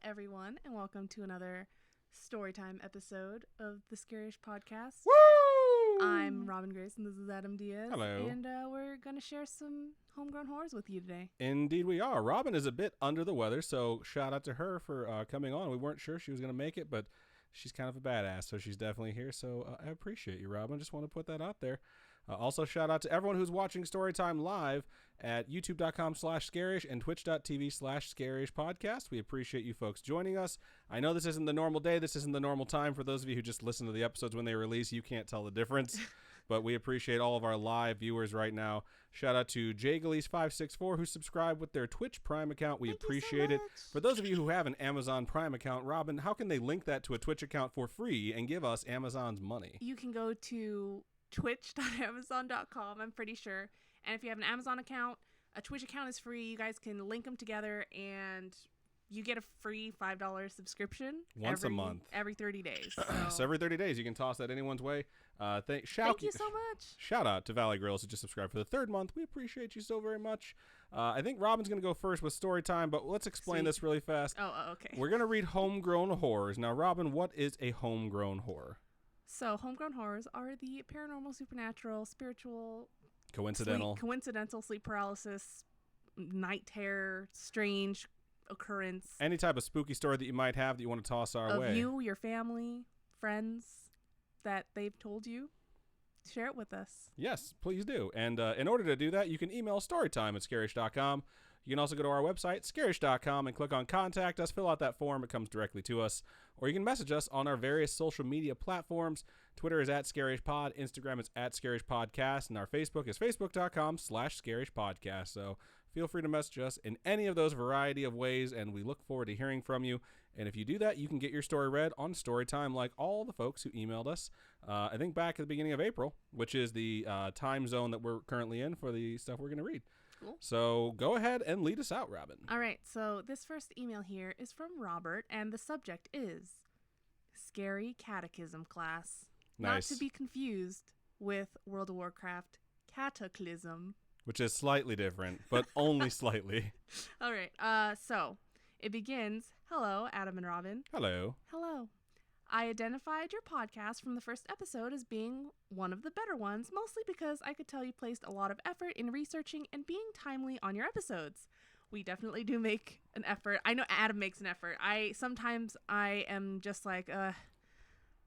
everyone, and welcome to another Storytime episode of the Scariest Podcast. Woo! I'm Robin Grace, and this is Adam Diaz. Hello. And we're going to share some homegrown horrors with you today. Indeed we are. Robin is a bit under the weather, so shout out to her for coming on. We weren't sure she was going to make it, but she's kind of a badass, so she's definitely here. So I appreciate you, Robin. Just want to put that out there. Also, shout out to everyone who's watching Storytime live at youtube.com/scarish and twitch.tv/scarish podcast. We appreciate you folks joining us. I know this isn't the normal day. This isn't the normal time. For those of you who just listen to the episodes when they release, you can't tell the difference. But we appreciate all of our live viewers right now. Shout out to JGalese564 who subscribed with their Twitch Prime account. We appreciate it. For those of you who have an Amazon Prime account, Robin, how can they link that to a Twitch account for free and give us Amazon's money? You can go to twitch.amazon.com, I'm pretty sure. And if you have an Amazon account, a Twitch account is free. You guys can link them together and you get a free $5 subscription once a month, every 30 days. So every 30 days, you can toss that anyone's way. Thank you so much. Shout out to Valley Grills who just subscribed for the third month. We appreciate you so very much. I think Robin's going to go first with story time, but let's explain this really fast. Oh, okay. We're going to read homegrown horrors. Now, Robin, what is a homegrown horror? So, homegrown horrors are the paranormal, supernatural, spiritual, coincidental sleep paralysis, night terror, strange occurrence. Any type of spooky story that you might have that you want to toss our way. Of you, your family, friends that they've told you. Share it with us. Yes, please do. And in order to do that, you can email storytime@scarish.com. You can also go to our website, scarish.com, and click on Contact Us. Fill out that form. It comes directly to us. Or you can message us on our various social media platforms. Twitter is @ScarishPod. Instagram is @ScarishPodcast. And our Facebook is facebook.com/ScarishPodcast. So feel free to message us in any of those variety of ways, and we look forward to hearing from you. And if you do that, you can get your story read on Storytime like all the folks who emailed us, I think back at the beginning of April, which is the time zone that we're currently in for the stuff we're going to read. Cool. So go ahead and lead us out, Robin. All right. So this first email here is from Robert, and the subject is Scary Catechism Class. Nice. Not to be confused with World of Warcraft Cataclysm. Which is slightly different, but only slightly. All right. So it begins, hello, Adam and Robin. Hello. Hello. I identified your podcast from the first episode as being one of the better ones, mostly because I could tell you placed a lot of effort in researching and being timely on your episodes. We definitely do make an effort. I know Adam makes an effort. Sometimes I am just like, I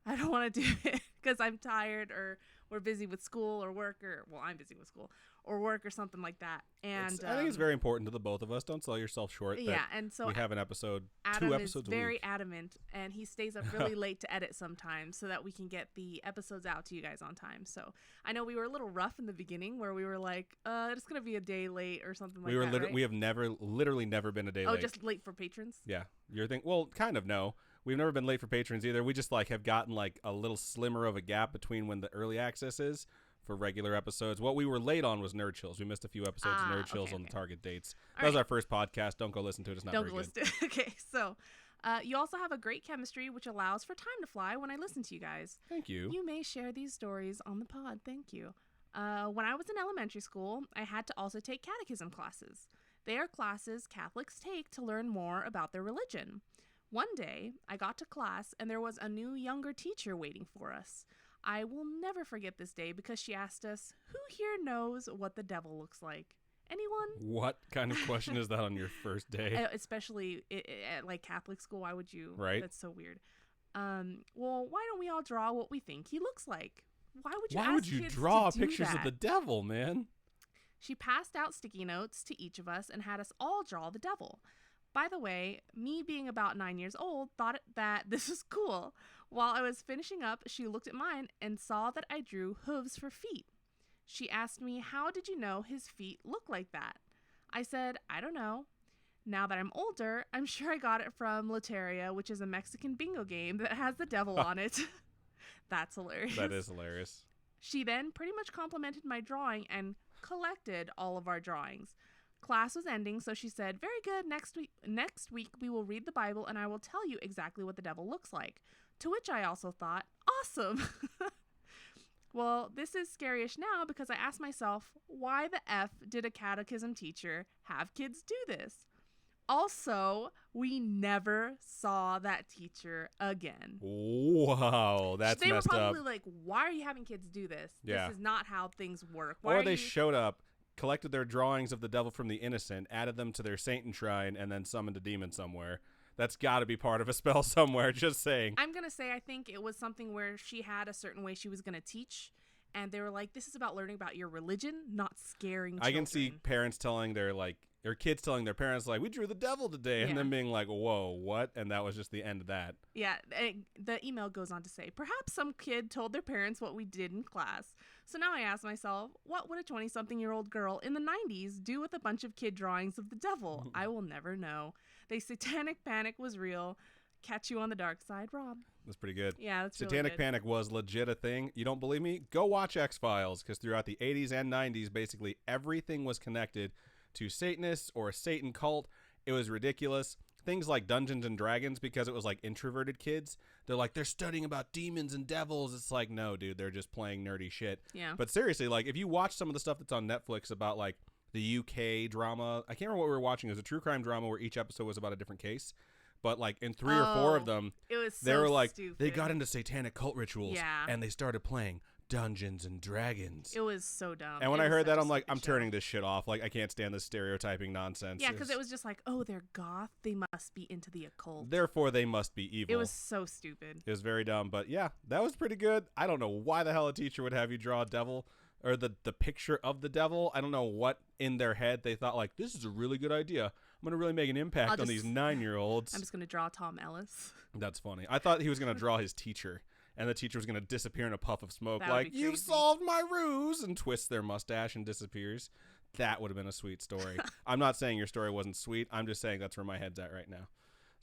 don't want to do it because I'm tired or we're busy with school or work I'm busy with school or work or something like that. And I think it's very important to the both of us. Don't sell yourself short. Yeah, and so we have an episode, Adam 2 episodes is very a week. adamant, and he stays up really late to edit sometimes so that we can get the episodes out to you guys on time. So I know we were a little rough in the beginning where we were like, it's going to be a day late or something like that, right? We have literally never been a day late. Oh, just late for patrons? Yeah. Well, kind of, no. We've never been late for patrons either. We just have gotten a little slimmer of a gap between when the early access is for regular episodes. What we were late on was Nerd Chills. We missed a few episodes of Nerd Chills on the target dates. That was our first podcast. Don't go listen to it. It's not very good. Don't go listen to it. Okay, so you also have a great chemistry, which allows for time to fly when I listen to you guys. Thank you. You may share these stories on the pod. Thank you. When I was in elementary school, I had to also take catechism classes. They are classes Catholics take to learn more about their religion. One day, I got to class, and there was a new younger teacher waiting for us. I will never forget this day because she asked us, who here knows what the devil looks like? Anyone? What kind of question is that on your first day? Especially at Catholic school. Why would you? Right. That's so weird. Well, why don't we all draw what we think he looks like? Why would you draw pictures of the devil, man? She passed out sticky notes to each of us and had us all draw the devil. By the way, me being about 9 years old thought that this was cool. While I was finishing up, she looked at mine and saw that I drew hooves for feet. She asked me, how did you know his feet look like that? I said, I don't know. Now that I'm older, I'm sure I got it from Loteria, which is a Mexican bingo game that has the devil on it. That's hilarious. That is hilarious. She then pretty much complimented my drawing and collected all of our drawings. Class was ending, so she said, very good, next week we will read the Bible and I will tell you exactly what the devil looks like. To which I also thought, awesome. Well, this is scary-ish now because I asked myself, why the F did a catechism teacher have kids do this? Also, we never saw that teacher again. Wow, that's They were messed up. probably like, why are you having kids do this? Yeah. This is not how things work. Or they showed up, collected their drawings of the devil from the innocent, added them to their Satan shrine, and then summoned a demon somewhere. That's got to be part of a spell somewhere, just saying. I'm going to say I think it was something where she had a certain way she was going to teach, and they were like, this is about learning about your religion, not scaring children. I can see parents telling their, like, or kids telling their parents, like, we drew the devil today, and then being like, whoa, what? And that was just the end of that. Yeah, the email goes on to say, perhaps some kid told their parents what we did in class. So now I ask myself, what would a 20-something-year-old girl in the 90s do with a bunch of kid drawings of the devil? I will never know. The satanic panic was real. Catch you on the dark side, Rob. That's pretty good. Yeah, that's Satanic really good. panic was legit a thing. You don't believe me? Go watch X-Files, because throughout the 80s and 90s, basically everything was connected to Satanists or a Satan cult. It was ridiculous. Things like Dungeons and Dragons, because it was like introverted kids, they're studying about demons and devils. It's like, no, dude, they're just playing nerdy shit. Yeah. But seriously, like, if you watch some of the stuff that's on Netflix about like the UK drama, I can't remember what we were watching. It was a true crime drama where each episode was about a different case. But like in 3 or 4 of them, they were like, stupid. they got into satanic cult rituals, Yeah. and they started playing Dungeons and Dragons. It was so dumb. And when I heard that, I'm like, I'm turning this shit off. Like, I can't stand this stereotyping nonsense. Yeah, because it was just like, oh, they're goth. They must be into the occult. Therefore, they must be evil. It was so stupid. It was very dumb. But yeah, that was pretty good. I don't know why the hell a teacher would have you draw a devil or the picture of the devil. I don't know what in their head they thought, like, this is a really good idea. I'm going to really make an impact on these 9-year-olds. I'm just going to draw Tom Ellis. That's funny. I thought he was going to draw his teacher, and the teacher was going to disappear in a puff of smoke, That would like, be you've crazy. solved my ruse, and twists their mustache and disappears. That would have been a sweet story. I'm not saying your story wasn't sweet. I'm just saying that's where my head's at right now.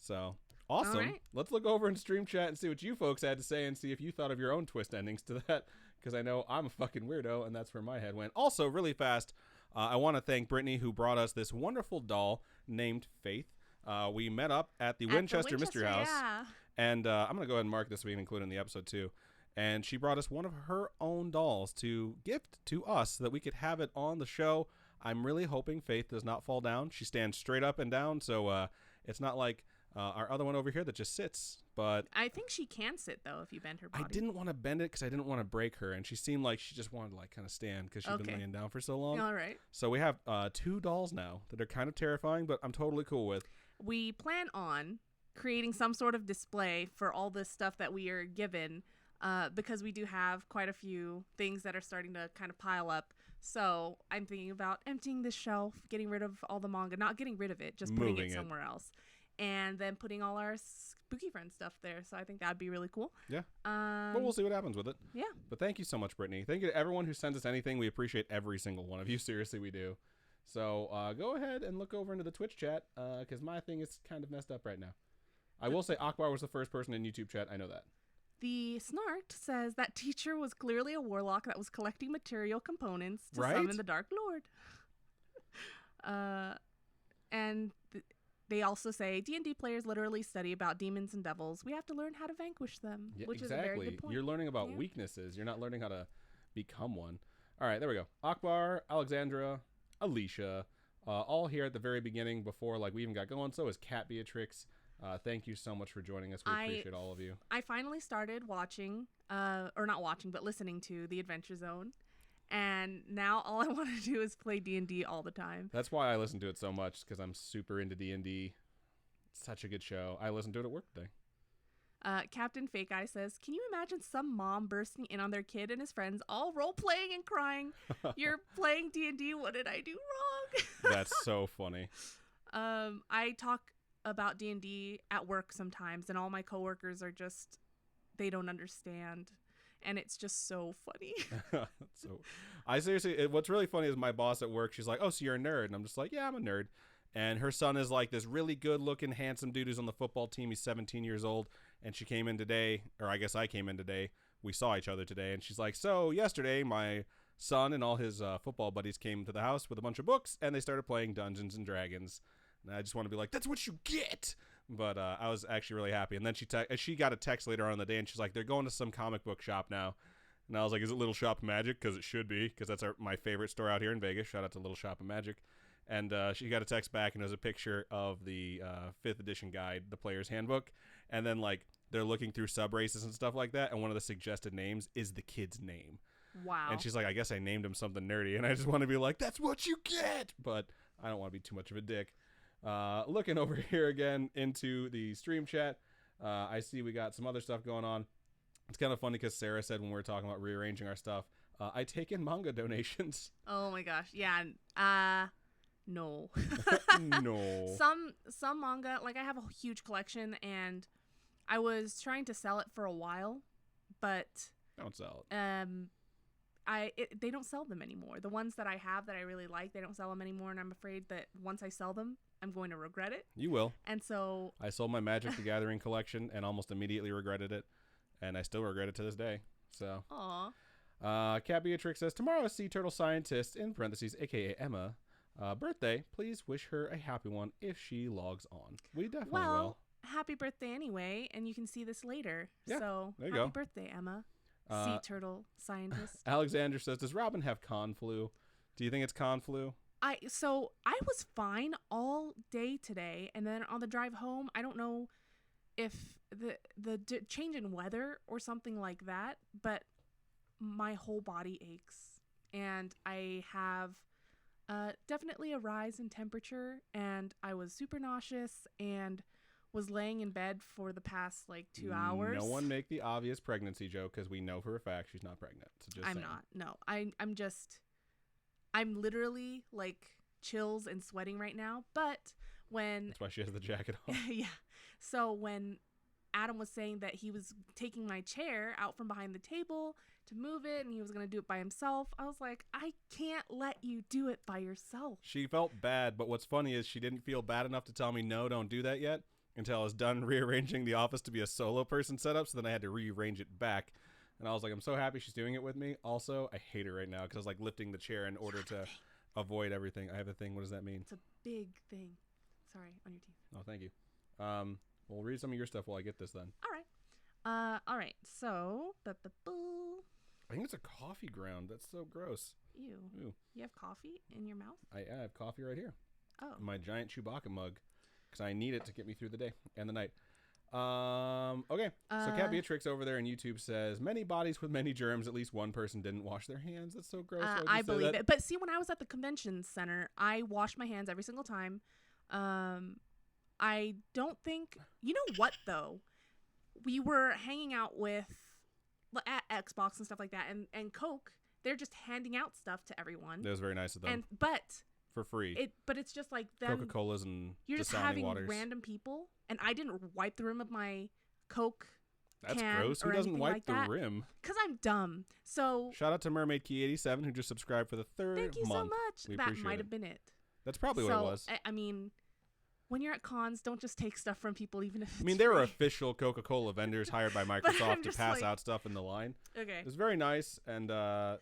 So, awesome. All right. Let's look over in stream chat and see what you folks had to say and see if you thought of your own twist endings to that, because I know I'm a fucking weirdo, and that's where my head went. Also, really fast, I want to thank Brittany, who brought us this wonderful doll named Faith. We met up at the Winchester Mystery House. Yeah. And I'm going to go ahead and mark this so we can include it in the episode too. And she brought us one of her own dolls to gift to us so that we could have it on the show. I'm really hoping Faith does not fall down. She stands straight up and down, so it's not like our other one over here that just sits. But I think she can sit, though, if you bend her body. I didn't want to bend it because I didn't want to break her. And she seemed like she just wanted to like kind of stand because she'd been laying down for so long. All right. So we have 2 dolls now that are kind of terrifying, but I'm totally cool with. We plan on creating some sort of display for all this stuff that we are given because we do have quite a few things that are starting to kind of pile up. So I'm thinking about emptying this shelf, getting rid of all the manga, not getting rid of it, just putting it somewhere else. And then putting all our Spooky Friends stuff there. So I think that'd be really cool. Yeah. But we'll see what happens with it. Yeah. But thank you so much, Brittany. Thank you to everyone who sends us anything. We appreciate every single one of you. Seriously, we do. So go ahead and look over into the Twitch chat because my thing is kind of messed up right now. I will say Akbar was the first person in YouTube chat. I know that. The Snarked says that teacher was clearly a warlock that was collecting material components to summon the Dark Lord. They also say D&D players literally study about demons and devils. We have to learn how to vanquish them, which is a very good point. You're learning about weaknesses. You're not learning how to become one. All right, there we go. Akbar, Alexandra, Alicia, all here at the very beginning before we even got going. So is Kat Beatrix. Thank you so much for joining us. We appreciate all of you. I finally started watching, or not watching, but listening to The Adventure Zone. And now all I want to do is play D&D all the time. That's why I listen to it so much, because I'm super into D&D. It's such a good show. I listen to it at work today. Captain Fake Eye says, can you imagine some mom bursting in on their kid and his friends all role-playing and crying? You're playing D&D. What did I do wrong? That's so funny. I talk about D&D at work sometimes, and all my coworkers are just, they don't understand. And it's just so funny. So, I seriously, what's really funny is my boss at work, she's like, oh, so you're a nerd. And I'm just like, yeah, I'm a nerd. And her son is like this really good looking, handsome dude who's on the football team. He's 17 years old. And she came in today, or I guess I came in today. We saw each other today. And she's like, so yesterday, my son and all his football buddies came to the house with a bunch of books, and they started playing Dungeons and Dragons. And I just want to be like, that's what you get. But I was actually really happy. And then she got a text later on in the day, and she's like, they're going to some comic book shop now. And I was like, is it Little Shop of Magic? Because it should be, because that's my favorite store out here in Vegas. Shout out to Little Shop of Magic. And she got a text back, and it was a picture of the 5th edition guide, the player's handbook. And then, like, they're looking through sub races and stuff like that, and one of the suggested names is the kid's name. Wow. And she's like, I guess I named him something nerdy, and I just want to be like, that's what you get! But I don't want to be too much of a dick. Looking over here again into the stream chat, I see we got some other stuff going on. It's kind of funny because Sarah said when we were talking about rearranging our stuff, I take in manga donations. Oh my gosh. Yeah. No. No. Some manga, like I have a huge collection, and I was trying to sell it for a while, but Don't sell it. they don't sell them anymore. The ones that I have that I really like, they don't sell them anymore, and I'm afraid that once I sell them, I'm going to regret it. You will. And so I sold my Magic the Gathering collection and almost immediately regretted it, and I still regret it to this day. So. Aw. Cat Beatrix says, tomorrow Sea Turtle Scientist, in parentheses, aka Emma, birthday. Please wish her a happy one if she logs on. We definitely will. Happy birthday anyway, and you can see this later. Yeah, so there you happy go. birthday, Emma. Sea Turtle Scientist. Alexander says, does Robin have con flu? Do you think it's con flu? I was fine all day today, and then on the drive home, I don't know if the change in weather or something like that, but my whole body aches, and I have definitely a rise in temperature, and I was super nauseous and was laying in bed for the past like 2 hours. No one make the obvious pregnancy joke, because we know for a fact she's not pregnant. So just I'm saying. not. No, I'm literally like chills and sweating right now. But when That's why she has the jacket on. yeah, so when Adam was saying that he was taking my chair out from behind the table to move it, and he was going to do it by himself, I was like, I can't let you do it by yourself. She felt bad, but what's funny is she didn't feel bad enough to tell me, no, don't do that yet, until I was done rearranging the office to be a solo person setup, so then I had to rearrange it back. And I was like, I'm so happy she's doing it with me. Also, I hate her right now because I was like lifting the chair in order to avoid everything. I have a thing. What does that mean? It's a big thing. Sorry, on your teeth. Oh, thank you. Well, read some of your stuff while I get this then. All right. So, I think it's a coffee ground. That's so gross. Ew. You have coffee in your mouth? I have coffee right here. Oh. In my giant Chewbacca mug, because I need it to get me through the day and the night. Okay. So Cat Beatrix over there on YouTube says, many bodies with many germs, at least one person didn't wash their hands. That's so gross. I believe it. But see, when I was at the convention center, I washed my hands every single time. I don't think, you know what though? We were hanging out with at Xbox and stuff like that, and Coke, they're just handing out stuff to everyone. That was very nice of them. But for free. But it's just like them. Coca-Colas and you're just Dasani having waters. random people, and I didn't wipe the rim of my Coke. That's can gross. Who or doesn't anything wipe like the that. rim? Because I'm dumb. So Shout out to Mermaid Key 87 who just subscribed for the third month. thank you so much. We That appreciate might it. have been it. That's probably what it was. I mean, when you're at cons, don't just take stuff from people, even if it's I mean, there were free. official Coca-Cola vendors hired by I'm Microsoft to just pass like- out stuff in the line. Okay. It was very nice, and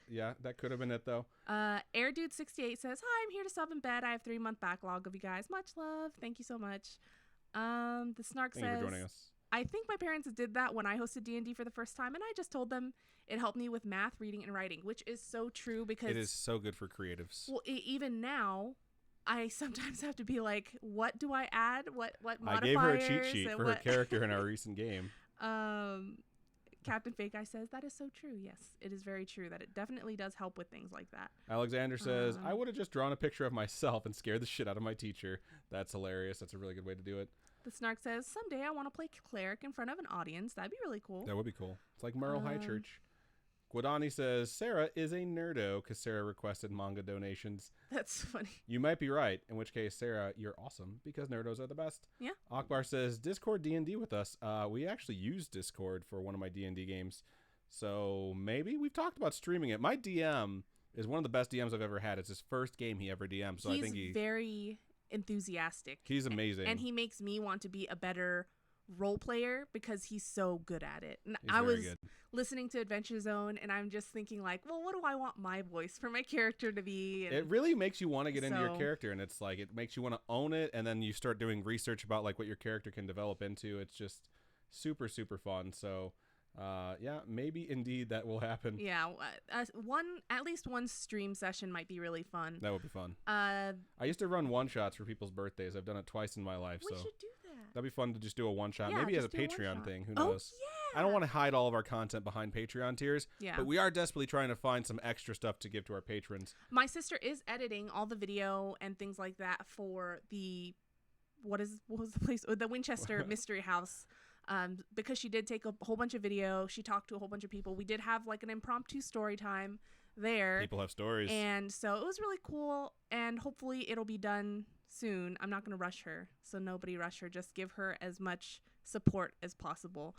yeah, that could have been it, though. AirDude68 says, hi, I'm here to sub in bed. I have 3-month backlog of you guys. Much love. Thank you so much. The Snark Thank you says, for joining us. I think my parents did that when I hosted D&D for the first time, and I just told them it helped me with math, reading, and writing, which is so true because It is so good for creatives. well, even now, I sometimes have to be like, what do I add? What modifiers? I gave her a cheat sheet and for her what- character in our recent game. Captain Fake Eye says that is so true. Yes, it is very true that it definitely does help with things like that. Alexander says, I would have just drawn a picture of myself and scared the shit out of my teacher. That's hilarious. That's a really good way to do it. The Snark says, someday I want to play cleric in front of an audience. That'd be really cool. That would be cool. It's like Merle High Church. Guadani says, Sarah is a nerdo because Sarah requested manga donations. That's funny. You might be right, in which case, Sarah, you're awesome because nerdos are the best. Yeah. Akbar says, Discord D&D with us. We actually use Discord for one of my D&D games. So maybe we've talked about streaming it. My DM is one of the best DMs I've ever had. It's his first game he ever DM'd. So He's I think very enthusiastic. he's amazing. And he makes me want to be a better role player because he's so good at it. And He's I very was good. listening to Adventure Zone, and I'm just thinking like, well, what do I want my voice for my character to be? And It really makes you want to get into your So- character, and it's like it makes you want to own it, and then you start doing research about like what your character can develop into. It's just super, super fun. So Yeah, maybe indeed that will happen. Yeah, at least one stream session might be really fun. That would be fun. Uh, I used to run one-shots for people's birthdays. I've done it twice in my life. we so should do that. that'd be fun to just do a one-shot. Yeah, Maybe as a just do a Patreon one-shot. thing. Who Oh, knows? yeah. I don't want to hide all of our content behind Patreon tiers. Yeah. But we are desperately trying to find some extra stuff to give to our patrons. My sister is editing all the video and things like that for the what was the place? The Winchester Mystery House. Because she did take a whole bunch of video. She talked to a whole bunch of people. We did have like an impromptu story time there. People have stories. And so it was really cool. And hopefully it'll be done soon. I'm not going to rush her. So nobody rush her. Just give her as much support as possible.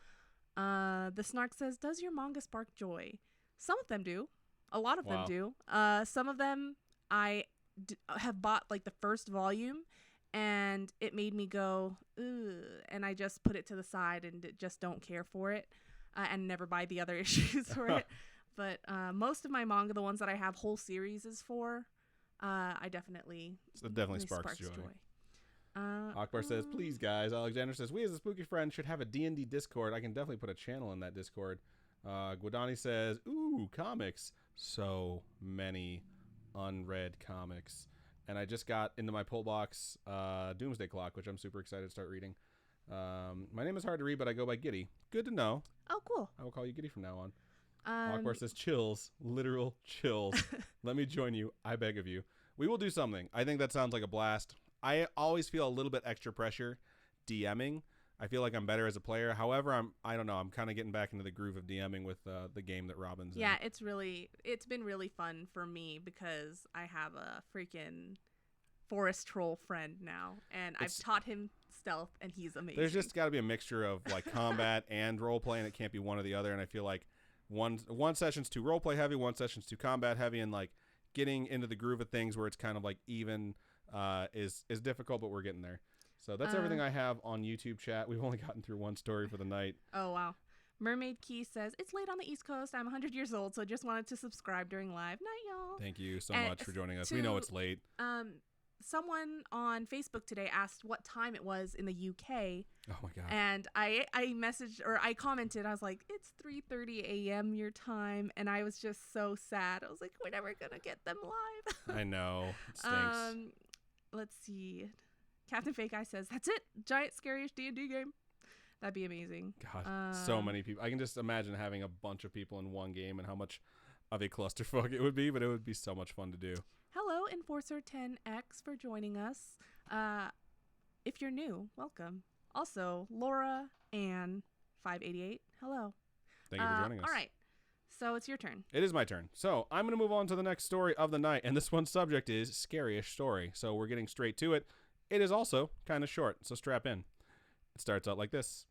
The Snark says, does your manga spark joy? Some of them do. A lot of them do. Some of them I have bought like the first volume. And it made me go, ugh, and I just put it to the side and just don't care for it and never buy the other issues for it. But most of my manga, the ones that I have whole series is for, I definitely So it definitely sparks joy. Akbar says, please, guys. Alexander says, we as a spooky friend should have a D&D Discord. I can definitely put a channel in that Discord. Guadani says, ooh, comics. So many unread comics. And I just got into my pull box Doomsday Clock, which I'm super excited to start reading. My name is hard to read, but I go by Giddy. Good to know. Oh, cool. I will call you Giddy from now on. Akbar says, chills. Literal chills. Let me join you. I beg of you. We will do something. I think that sounds like a blast. I always feel a little bit extra pressure DMing. I feel like I'm better as a player. However, I don't know. I'm kind of getting back into the groove of DMing with the game that Robin's in. Yeah, it's been really fun for me because I have a freaking forest troll friend now, and I've taught him stealth, and he's amazing. There's just got to be a mixture of like combat and role play, and it can't be one or the other. And I feel like one session's too role play heavy, one session's too combat heavy, and like getting into the groove of things where it's kind of like even is difficult, but we're getting there. So that's everything I have on YouTube chat. We've only gotten through one story for the night. Oh, wow. Mermaid Key says, it's late on the East Coast. I'm 100 years old, so just wanted to subscribe during live. Night, y'all. Thank you so much for joining us. We know it's late. Someone on Facebook today asked what time it was in the UK. Oh, my God. And I messaged, or I commented, I was like, it's 3:30 a.m. your time. And I was just so sad. I was like, we're never going to get them live. I know. It stinks. Let's see. Captain Fake Eye says, that's it. Giant, scariest D&D game. That'd be amazing. God, so many people. I can just imagine having a bunch of people in one game and how much of a clusterfuck it would be, but it would be so much fun to do. Hello, Enforcer 10X, for joining us. If you're new, welcome. Also, Laura and 588, hello. Thank you for joining us. All right. So it's your turn. It is my turn. So I'm going to move on to the next story of the night, and this one's subject is scary-ish story. So we're getting straight to it. It is also kind of short, so strap in. It starts out like this.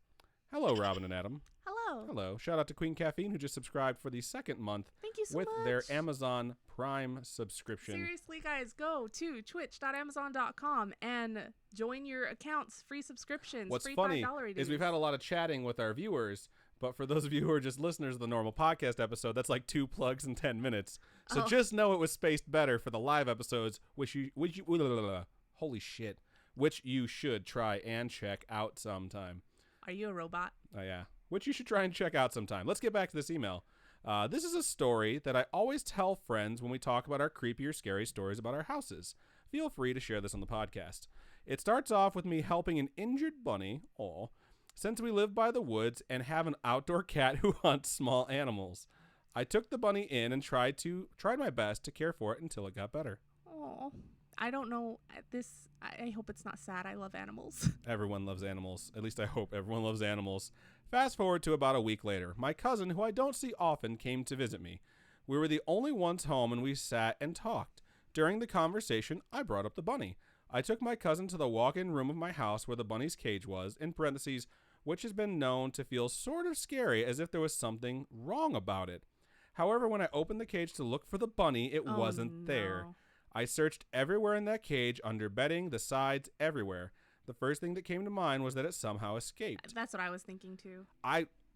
Hello, Robin and Adam. Hello. Hello. Shout out to Queen Caffeine, who just subscribed for the second month. Thank you so with much. their Amazon Prime subscription. Seriously, guys, go to twitch.amazon.com and join your accounts. Free subscriptions. What's free funny $5 readings. is we've had a lot of chatting with our viewers, but for those of you who are just listeners of the normal podcast episode, that's like 2 plugs in 10 minutes. So just know it was spaced better for the live episodes, which you holy shit, which you should try and check out sometime. Are you a robot? Oh, yeah. Which you should try and check out sometime. Let's get back to this email. This is a story that I always tell friends when we talk about our creepy or scary stories about our houses. Feel free to share this on the podcast. It starts off with me helping an injured bunny, since we live by the woods and have an outdoor cat who hunts small animals. I took the bunny in and tried my best to care for it until it got better. Oh, I don't know. I hope it's not sad. I love animals. Everyone loves animals. At least I hope everyone loves animals. Fast forward to about a week later. My cousin, who I don't see often, came to visit me. We were the only ones home and we sat and talked. During the conversation, I brought up the bunny. I took my cousin to the walk-in room of my house where the bunny's cage was, in parentheses, which has been known to feel sort of scary, as if there was something wrong about it. However, when I opened the cage to look for the bunny, it wasn't there. I searched everywhere in that cage, under bedding, the sides, everywhere. The first thing that came to mind was that it somehow escaped. That's what I was thinking too.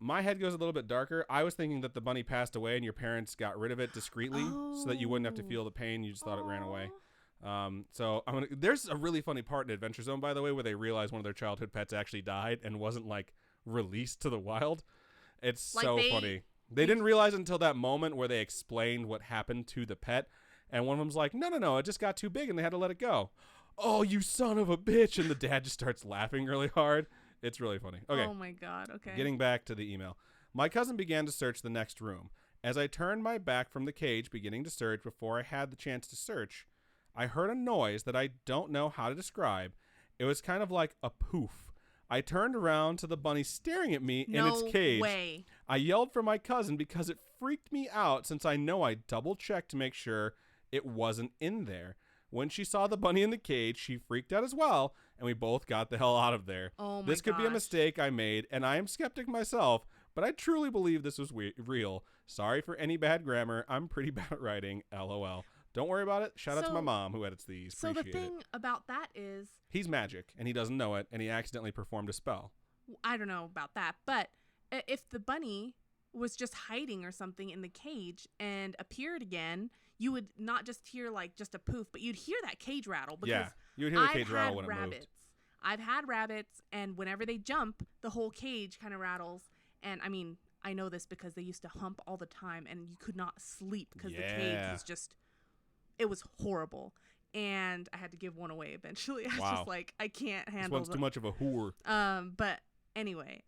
My head goes a little bit darker. I was thinking that the bunny passed away and your parents got rid of it discreetly so that you wouldn't have to feel the pain. You just thought it ran away. So there's a really funny part in Adventure Zone, by the way, where they realize one of their childhood pets actually died and wasn't like released to the wild. It's Like, so funny. They didn't realize until that moment where they explained what happened to the pet. And one of them's like, no, it just got too big and they had to let it go. Oh, you son of a bitch. And the dad just starts laughing really hard. It's really funny. Okay. Oh my God. Okay. Getting back to the email. My cousin began to search the next room. As I turned my back from the cage, beginning to search before I had the chance to search, I heard a noise that I don't know how to describe. It was kind of like a poof. I turned around to the bunny staring at me in its cage. No way. I yelled for my cousin because it freaked me out since I know I double-checked to make sure it wasn't in there. When she saw the bunny in the cage, she freaked out as well, and we both got the hell out of there. Oh my This could be a gosh. mistake I made, and I am skeptic myself, but I truly believe this was real. Sorry for any bad grammar. I'm pretty bad at writing. LOL. Don't worry about it. Shout out to my mom who edits these. So the Appreciate thing about that is, He's magic, and he doesn't know it, and he accidentally performed a spell. I don't know about that, but if the bunny was just hiding or something in the cage and appeared again, you would not just hear like just a poof, but you'd hear that cage rattle. Because Yeah, you would hear the cage rattle when it moved. I've had rabbits, and whenever they jump, the whole cage kind of rattles. And I mean, I know this because they used to hump all the time, and you could not sleep because the cage was just, it was horrible. And I had to give one away eventually. I was just like, I can't handle this one's too much of a whore. But anyway,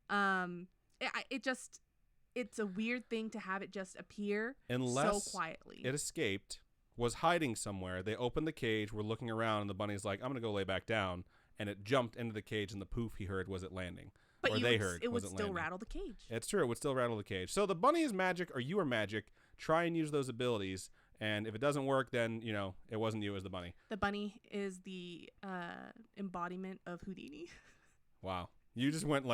it's a weird thing to have it just appear Unless so quietly. It escaped, was hiding somewhere. They opened the cage, were looking around, and the bunny's like, I'm going to go lay back down. And it jumped into the cage, and the poof he heard was it landing. But it would was still landing. rattle the cage. It's true. It would still rattle the cage. So the bunny is magic, or you are magic. Try and use those abilities. And if it doesn't work, then, it wasn't you, it was the bunny. The bunny is the embodiment of Houdini. Wow. You just went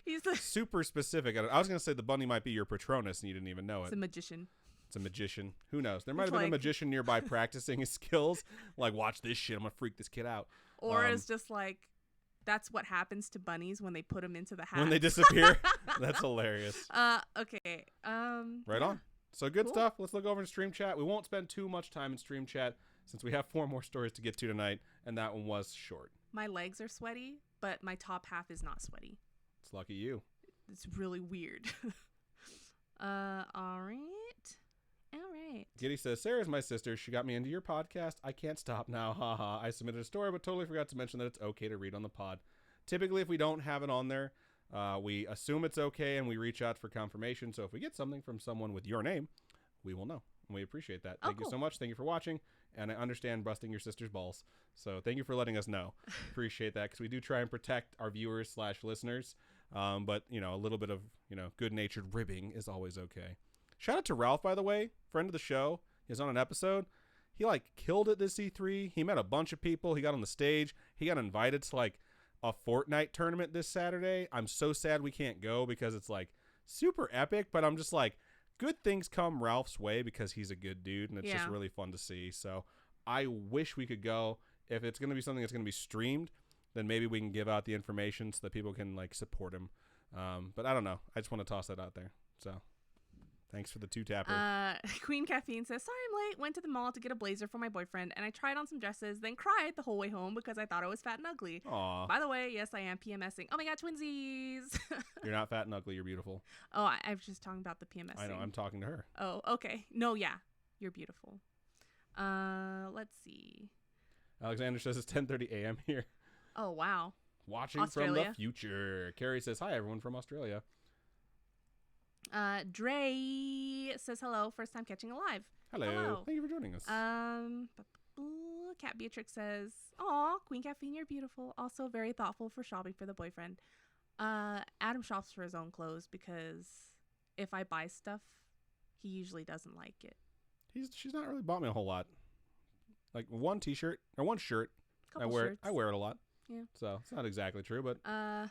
He's the super specific. I was going to say the bunny might be your Patronus, and you didn't even know it. It's a magician. It's a magician. Who knows? There might have been a magician nearby practicing his skills. Like, watch this shit. I'm going to freak this kid out. Or it's just like, that's what happens to bunnies when they put them into the hat. When they disappear. That's hilarious. Okay. Right on. So good stuff. Let's look over to stream chat. We won't spend too much time in stream chat since we have 4 more stories to get to tonight, and that one was short. My legs are sweaty, but my top half is not sweaty. It's lucky you. It's really weird. All right. Giddy says, Sarah's my sister. She got me into your podcast. I can't stop now. Haha. I submitted a story, but totally forgot to mention that it's okay to read on the pod. Typically, if we don't have it on there, we assume it's okay and we reach out for confirmation. So if we get something from someone with your name, we will know. And we appreciate that. Thank you so much. Thank you for watching. And I understand busting your sister's balls. So thank you for letting us know. Appreciate that, because we do try and protect our viewers / listeners. But, a little bit of, good-natured ribbing is always okay. Shout out to Ralph, by the way, friend of the show. He was on an episode. He, killed it this E3. He met a bunch of people. He got on the stage. He got invited to, a Fortnite tournament this Saturday. I'm so sad we can't go because it's, super epic. But I'm just good things come Ralph's way because he's a good dude, and it's just really fun to see. So I wish we could go. If it's going to be something that's going to be streamed, then maybe we can give out the information so that people can, support him. But I don't know. I just want to toss that out there. So thanks for the 2-tapper. Queen Caffeine says, sorry I'm late. Went to the mall to get a blazer for my boyfriend, and I tried on some dresses, then cried the whole way home because I thought I was fat and ugly. Aw. By the way, yes, I am PMSing. Oh my God, twinsies. You're not fat and ugly. You're beautiful. Oh, I was just talking about the PMSing. I know. I'm talking to her. Oh, okay. No, yeah. You're beautiful. Let's see. Alexander says it's 10:30 a.m. here. Oh, wow. Watching Australia. from the future. Carrie says, hi, everyone from Australia. Dre says hello. First time catching a live. Hello. Thank you for joining us. Cat Beatrix says, aw, Queen Caffeine, you're beautiful. Also very thoughtful for shopping for the boyfriend. Adam shops for his own clothes because if I buy stuff, he usually doesn't like it. She's not really bought me a whole lot. One t-shirt or one shirt. I wear it a lot. Yeah. So it's not exactly true, but I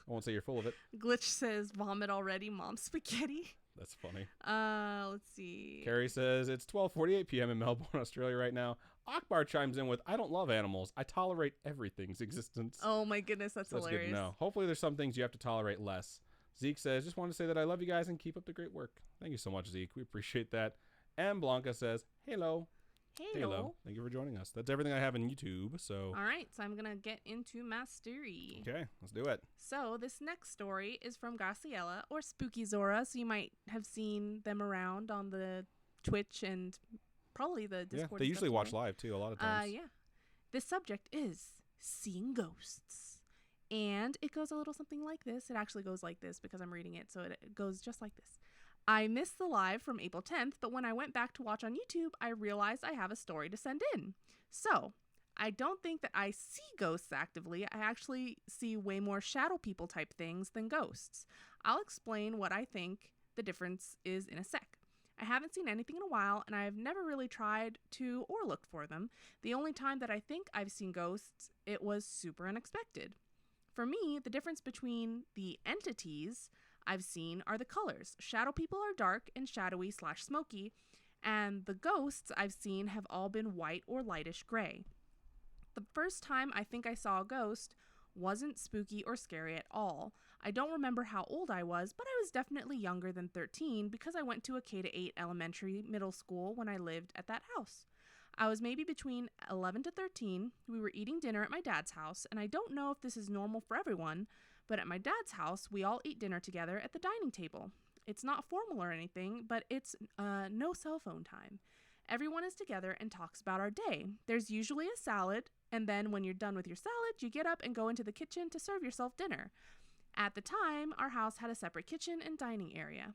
won't say you're full of it. Glitch says vomit already, mom spaghetti. That's funny. Let's see. Carrie says it's 12:48 p.m. in Melbourne, Australia right now. Akbar chimes in with, I don't love animals. I tolerate everything's existence. Oh my goodness, that's so hilarious. Good to know. Hopefully there's some things you have to tolerate less. Zeke says, just want to say that I love you guys and keep up the great work. Thank you so much, Zeke. We appreciate that. And Blanca says, hello. Hello. Thank you for joining us. That's everything I have in YouTube. So, All right, so I'm going to get into my story. okay, let's do it. So this next story is from Graciela, or Spooky Zora, so you might have seen them around on the Twitch and probably the Discord. Yeah, they usually watch too. live too a lot of times. Yeah. This subject is seeing ghosts. And it goes a little something like this. It actually goes like this because I'm reading it, so it goes just like this. I missed the live from April 10th, but when I went back to watch on YouTube, I realized I have a story to send in. So, I don't think that I see ghosts actively. I actually see way more shadow people type things than ghosts. I'll explain what I think the difference is in a sec. I haven't seen anything in a while, and I've never really tried to or looked for them. The only time that I think I've seen ghosts, it was super unexpected. For me, the difference between the entities I've seen are the colors. Shadow people are dark and shadowy / smoky, and the ghosts I've seen have all been white or lightish gray. The first time I think I saw a ghost wasn't spooky or scary at all. I don't remember how old I was, but I was definitely younger than 13 because I went to a K-8 elementary middle school when I lived at that house. I was maybe between 11 to 13. We were eating dinner at my dad's house, and I don't know if this is normal for everyone, but at my dad's house, we all eat dinner together at the dining table. It's not formal or anything, but it's no cell phone time. Everyone is together and talks about our day. There's usually a salad, and then when you're done with your salad, you get up and go into the kitchen to serve yourself dinner. At the time, our house had a separate kitchen and dining area.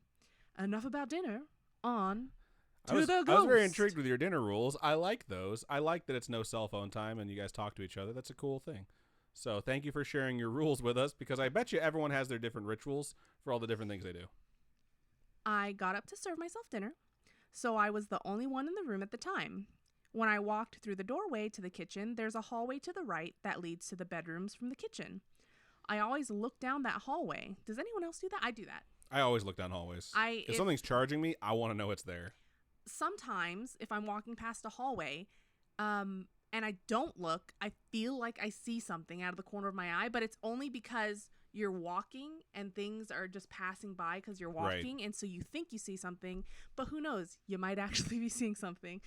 Enough about dinner. On to the ghost. I was very intrigued with your dinner rules. I like those. I like that it's no cell phone time and you guys talk to each other. That's a cool thing. So thank you for sharing your rules with us, because I bet you everyone has their different rituals for all the different things they do. I got up to serve myself dinner, so I was the only one in the room at the time. When I walked through the doorway to the kitchen, there's a hallway to the right that leads to the bedrooms from the kitchen. I always look down that hallway. Does anyone else do that? I do that. I always look down hallways. If something's charging me, I want to know it's there. Sometimes, if I'm walking past a hallway, and I don't look, I feel like I see something out of the corner of my eye, but it's only because you're walking and things are just passing by because you're walking, right. And so you think you see something, but who knows? You might actually be seeing something.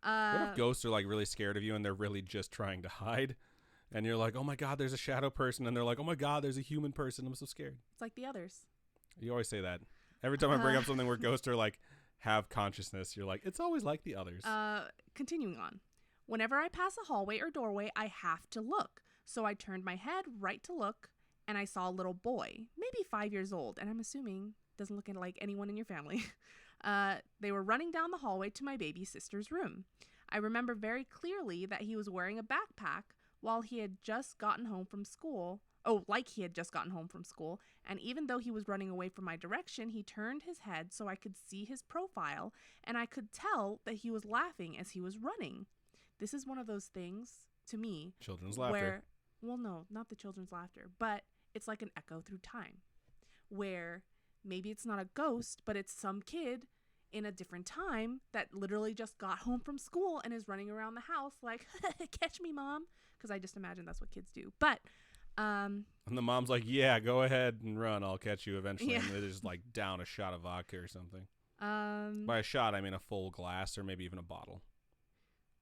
What if ghosts are like really scared of you and they're really just trying to hide? And you're like, oh my God, there's a shadow person. And they're like, oh my God, there's a human person. I'm so scared. It's like the others. You always say that. Every time I bring up something where ghosts are like, have consciousness, you're like, it's always like the others. Continuing on. Whenever I pass a hallway or doorway, I have to look. So I turned my head right to look, and I saw a little boy, maybe 5 years old, and I'm assuming doesn't look like anyone in your family. They were running down the hallway to my baby sister's room. I remember very clearly that he was wearing a backpack while he had just gotten home from school. Oh, like he had just gotten home from school. And even though he was running away from my direction, he turned his head so I could see his profile, and I could tell that he was laughing as he was running. This is one of those things, to me, children's laughter. Where, well, no, not the children's laughter, but it's like an echo through time, where maybe it's not a ghost, but it's some kid in a different time that literally just got home from school and is running around the house like, catch me, Mom, because I just imagine that's what kids do. But and the mom's like, yeah, go ahead and run, I'll catch you eventually. Yeah. And they just like down a shot of vodka or something. By a shot, I mean a full glass or maybe even a bottle.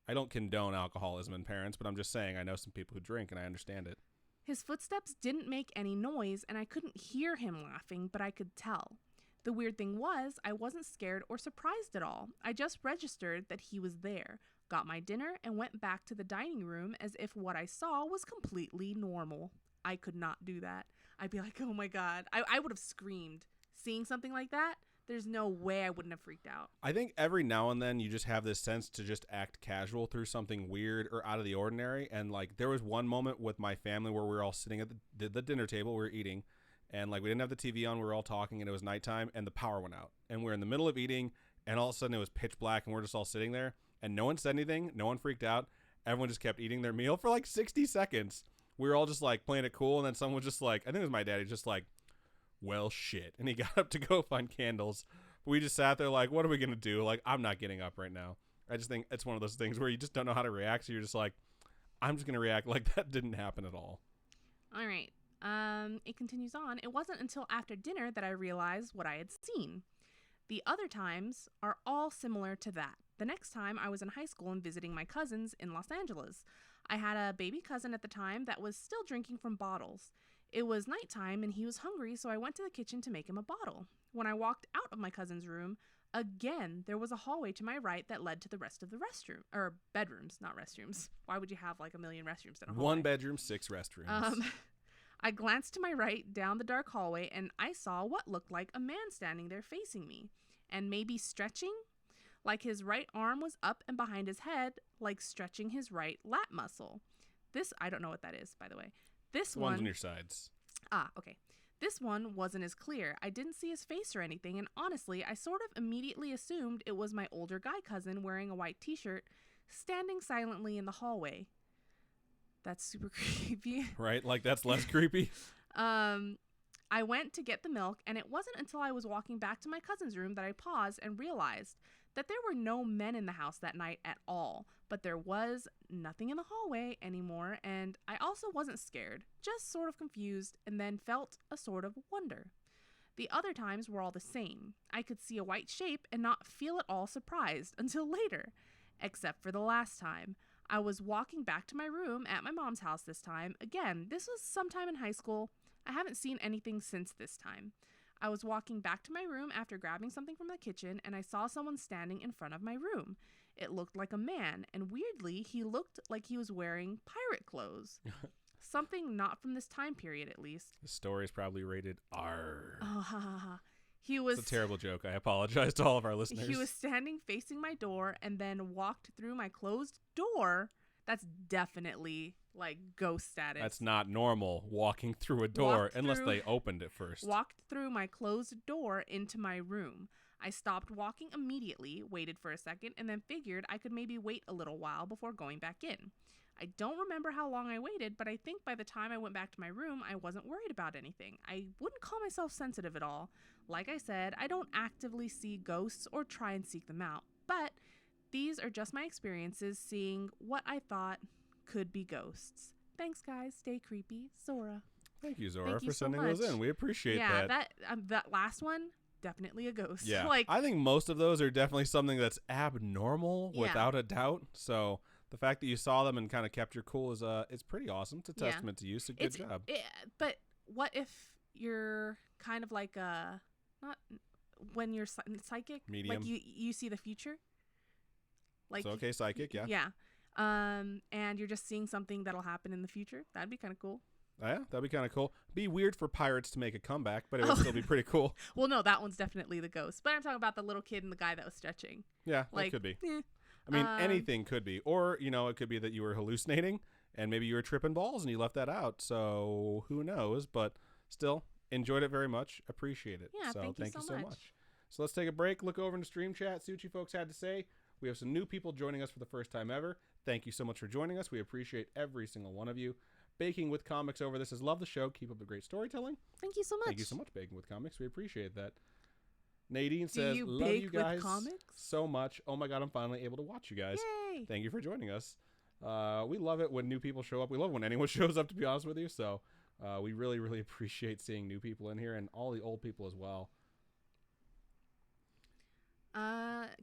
I don't condone alcoholism in parents, but I'm just saying I know some people who drink and I understand it. His footsteps didn't make any noise, and I couldn't hear him laughing, but I could tell. The weird thing was, I wasn't scared or surprised at all. I just registered that he was there, got my dinner, and went back to the dining room as if what I saw was completely normal. I could not do that. I'd be like, oh my God. I would have screamed. Seeing something like that, there's no way I wouldn't have freaked out. I think every now and then you just have this sense to just act casual through something weird or out of the ordinary. And like there was one moment with my family where we were all sitting at the dinner table, we were eating, and like we didn't have the TV on, we were all talking, and it was nighttime, and the power went out. And we're in the middle of eating, and all of a sudden it was pitch black, and we're just all sitting there, and no one said anything, no one freaked out. Everyone just kept eating their meal for like 60 seconds. We were all just like playing it cool, and then someone was just like, I think it was my daddy, just like, well, shit. And he got up to go find candles. We just sat there like, what are we going to do? Like, I'm not getting up right now. I just think it's one of those things where you just don't know how to react. So you're just like, I'm just going to react like that didn't happen at all. All right. It continues on. It wasn't until after dinner that I realized what I had seen. The other times are all similar to that. The next time I was in high school and visiting my cousins in Los Angeles. I had a baby cousin at the time that was still drinking from bottles. It was nighttime and he was hungry, so I went to the kitchen to make him a bottle. When I walked out of my cousin's room, again, there was a hallway to my right that led to the rest of the restroom, or bedrooms, not restrooms. Why would you have like a million restrooms in a hallway? 1 bedroom, 6 restrooms. I glanced to my right down the dark hallway and I saw what looked like a man standing there facing me and maybe stretching, like his right arm was up and behind his head, like stretching his right lat muscle. This, I don't know what that is, by the way. This The one. ones on your sides. Ah, okay. This one wasn't as clear. I didn't see his face or anything, and honestly, I sort of immediately assumed it was my older guy cousin wearing a white t-shirt, standing silently in the hallway. That's super creepy. Right? Like, that's less creepy. I went to get the milk, and it wasn't until I was walking back to my cousin's room that I paused and realized that there were no men in the house that night at all, but there was nothing in the hallway anymore, and I also wasn't scared, just sort of confused, and then felt a sort of wonder. The other times were all the same. I could see a white shape and not feel at all surprised until later, except for the last time. I was walking back to my room at my mom's house this time. Again, this was sometime in high school. I haven't seen anything since this time. I was walking back to my room after grabbing something from the kitchen, and I saw someone standing in front of my room. It looked like a man, and weirdly, he looked like he was wearing pirate clothes. Something not from this time period, at least. The story is probably rated R. Oh, ha ha ha. He was... It's a terrible joke. I apologize to all of our listeners. He was standing facing my door and then walked through my closed door. That's definitely like ghost status. That's not normal, walking through a door, unless they opened it first. Walked through my closed door into my room. I stopped walking immediately, waited for a second, and then figured I could maybe wait a little while before going back in. I don't remember how long I waited, but I think by the time I went back to my room, I wasn't worried about anything. I wouldn't call myself sensitive at all. Like I said, I don't actively see ghosts or try and seek them out, but these are just my experiences seeing what I thought could be ghosts. Thanks, guys. Stay creepy. Zora. Thank you, Zora, Thank you for so sending much. those in. We appreciate that. Yeah, that last one, definitely a ghost. Yeah, Like, I think most of those are definitely something that's abnormal, Yeah. without a doubt. So the fact that you saw them and kind of kept your cool is it's pretty awesome. It's a testament to you. So good job. But what if you're kind of like not when you're psychic, Medium. like you see the future, like So okay, psychic, yeah. yeah, and you're just seeing something that'll happen in the future. That'd be kind of cool. Yeah, that'd be kind of cool. Be weird for pirates to make a comeback, but it would still be pretty cool. Well, no, that one's definitely the ghost. But I'm talking about the little kid and the guy that was stretching. Yeah, Like, that could be. eh. I mean, anything could be. Or, it could be that you were hallucinating and maybe you were tripping balls and you left that out. So who knows? But still, enjoyed it very much. Appreciate it. Yeah, so thank you so much. So let's take a break, look over into Stream Chat, see what you folks had to say. We have some new people joining us for the first time ever. Thank you so much for joining us. We appreciate every single one of you. Baking with Comics over this is love the show. Keep up the great storytelling. Thank you so much. Thank you so much, Baking with Comics. We appreciate that. Nadine Do says, you love bake you guys with comics? so much. Oh my God, I'm finally able to watch you guys. Yay! Thank you for joining us. We love it when new people show up. We love when anyone shows up, to be honest with you. So we really, really appreciate seeing new people in here and all the old people as well.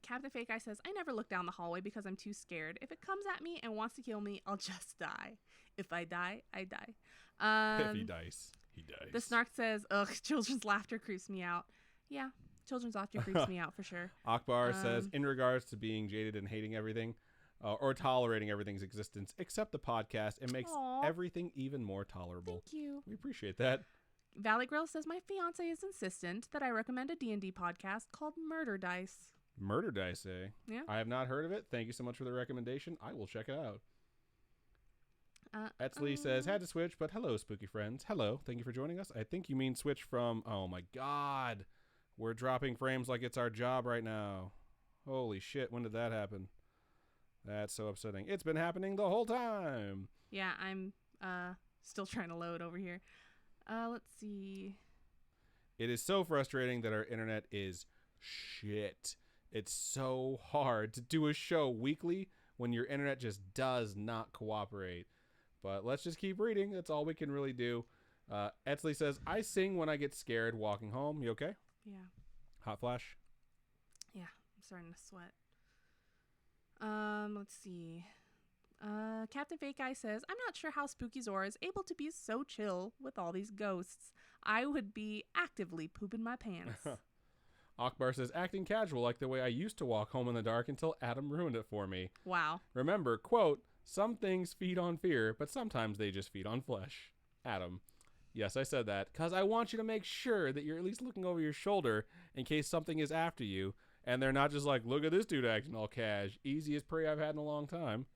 Captain Fake Eye says, I never look down the hallway because I'm too scared. If it comes at me and wants to kill me, I'll just die. If I die, I die. If he dies, he dies. The Snark says, ugh, children's laughter creeps me out. Yeah, children's laughter creeps me out for sure. Akbar says, in regards to being jaded and hating everything, or tolerating everything's existence, except the podcast, it makes Aw. everything even more tolerable. Thank you. We appreciate that. Valley Grill says, my fiance is insistent that I recommend a D&D podcast called Murder Dice. Murder Dice, eh? Yeah. I have not heard of it. Thank you so much for the recommendation. I will check it out. Etsley says, had to switch, but hello, spooky friends. Hello. Thank you for joining us. I think you mean switch from, oh my God. We're dropping frames like it's our job right now. Holy shit. When did that happen? That's so upsetting. It's been happening the whole time. Yeah, I'm still trying to load over here. Let's see. It is so frustrating that our internet is shit. It's so hard to do a show weekly when your internet just does not cooperate. But let's just keep reading. That's all we can really do. Etsley says, I sing when I get scared walking home. You okay? Yeah. Hot flash? Yeah, I'm starting to sweat. Let's see. Captain Fake Guy says, I'm not sure how Spooky Zora is able to be so chill with all these ghosts. I would be actively pooping my pants. Akbar says, acting casual like the way I used to walk home in the dark until Adam ruined it for me. Wow. Remember, quote, some things feed on fear, but sometimes they just feed on flesh. Adam. Yes, I said that, because I want you to make sure that you're at least looking over your shoulder in case something is after you, and they're not just like, look at this dude acting all cash. Easiest prey I've had in a long time.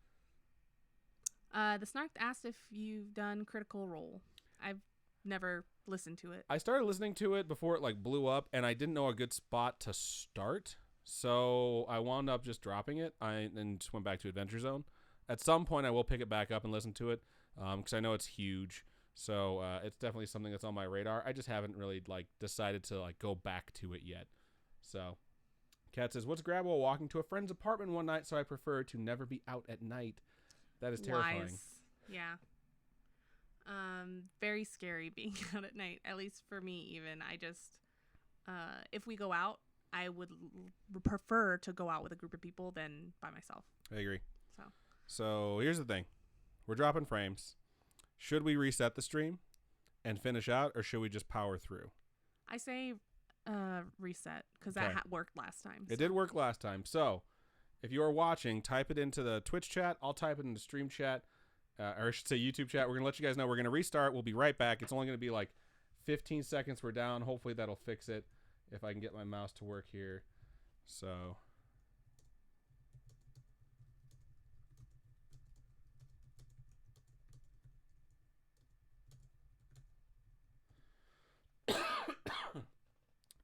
The Snark asked if you've done Critical Role. I've never listened to it. I started listening to it before it like blew up, and I didn't know a good spot to start, so I wound up just dropping it. And just went back to Adventure Zone. At some point, I will pick it back up and listen to it, because I know it's huge. So it's definitely something that's on my radar. I just haven't really like decided to like go back to it yet. So, Kat says, "What's grab while walking to a friend's apartment one night? So I prefer to never be out at night." That is terrifying. Wise. Yeah. Very scary being out at night. At least for me, even. I just, if we go out, I would prefer to go out with a group of people than by myself. I agree. So here's the thing: we're dropping frames. Should we reset the stream and finish out, or should we just power through? I say reset, because that worked last time. It did work last time. So if you are watching, type it into the Twitch chat. I'll type it into stream chat, or I should say YouTube chat. We're going to let you guys know. We're going to restart. We'll be right back. It's only going to be like 15 seconds. We're down. Hopefully that'll fix it if I can get my mouse to work here. So...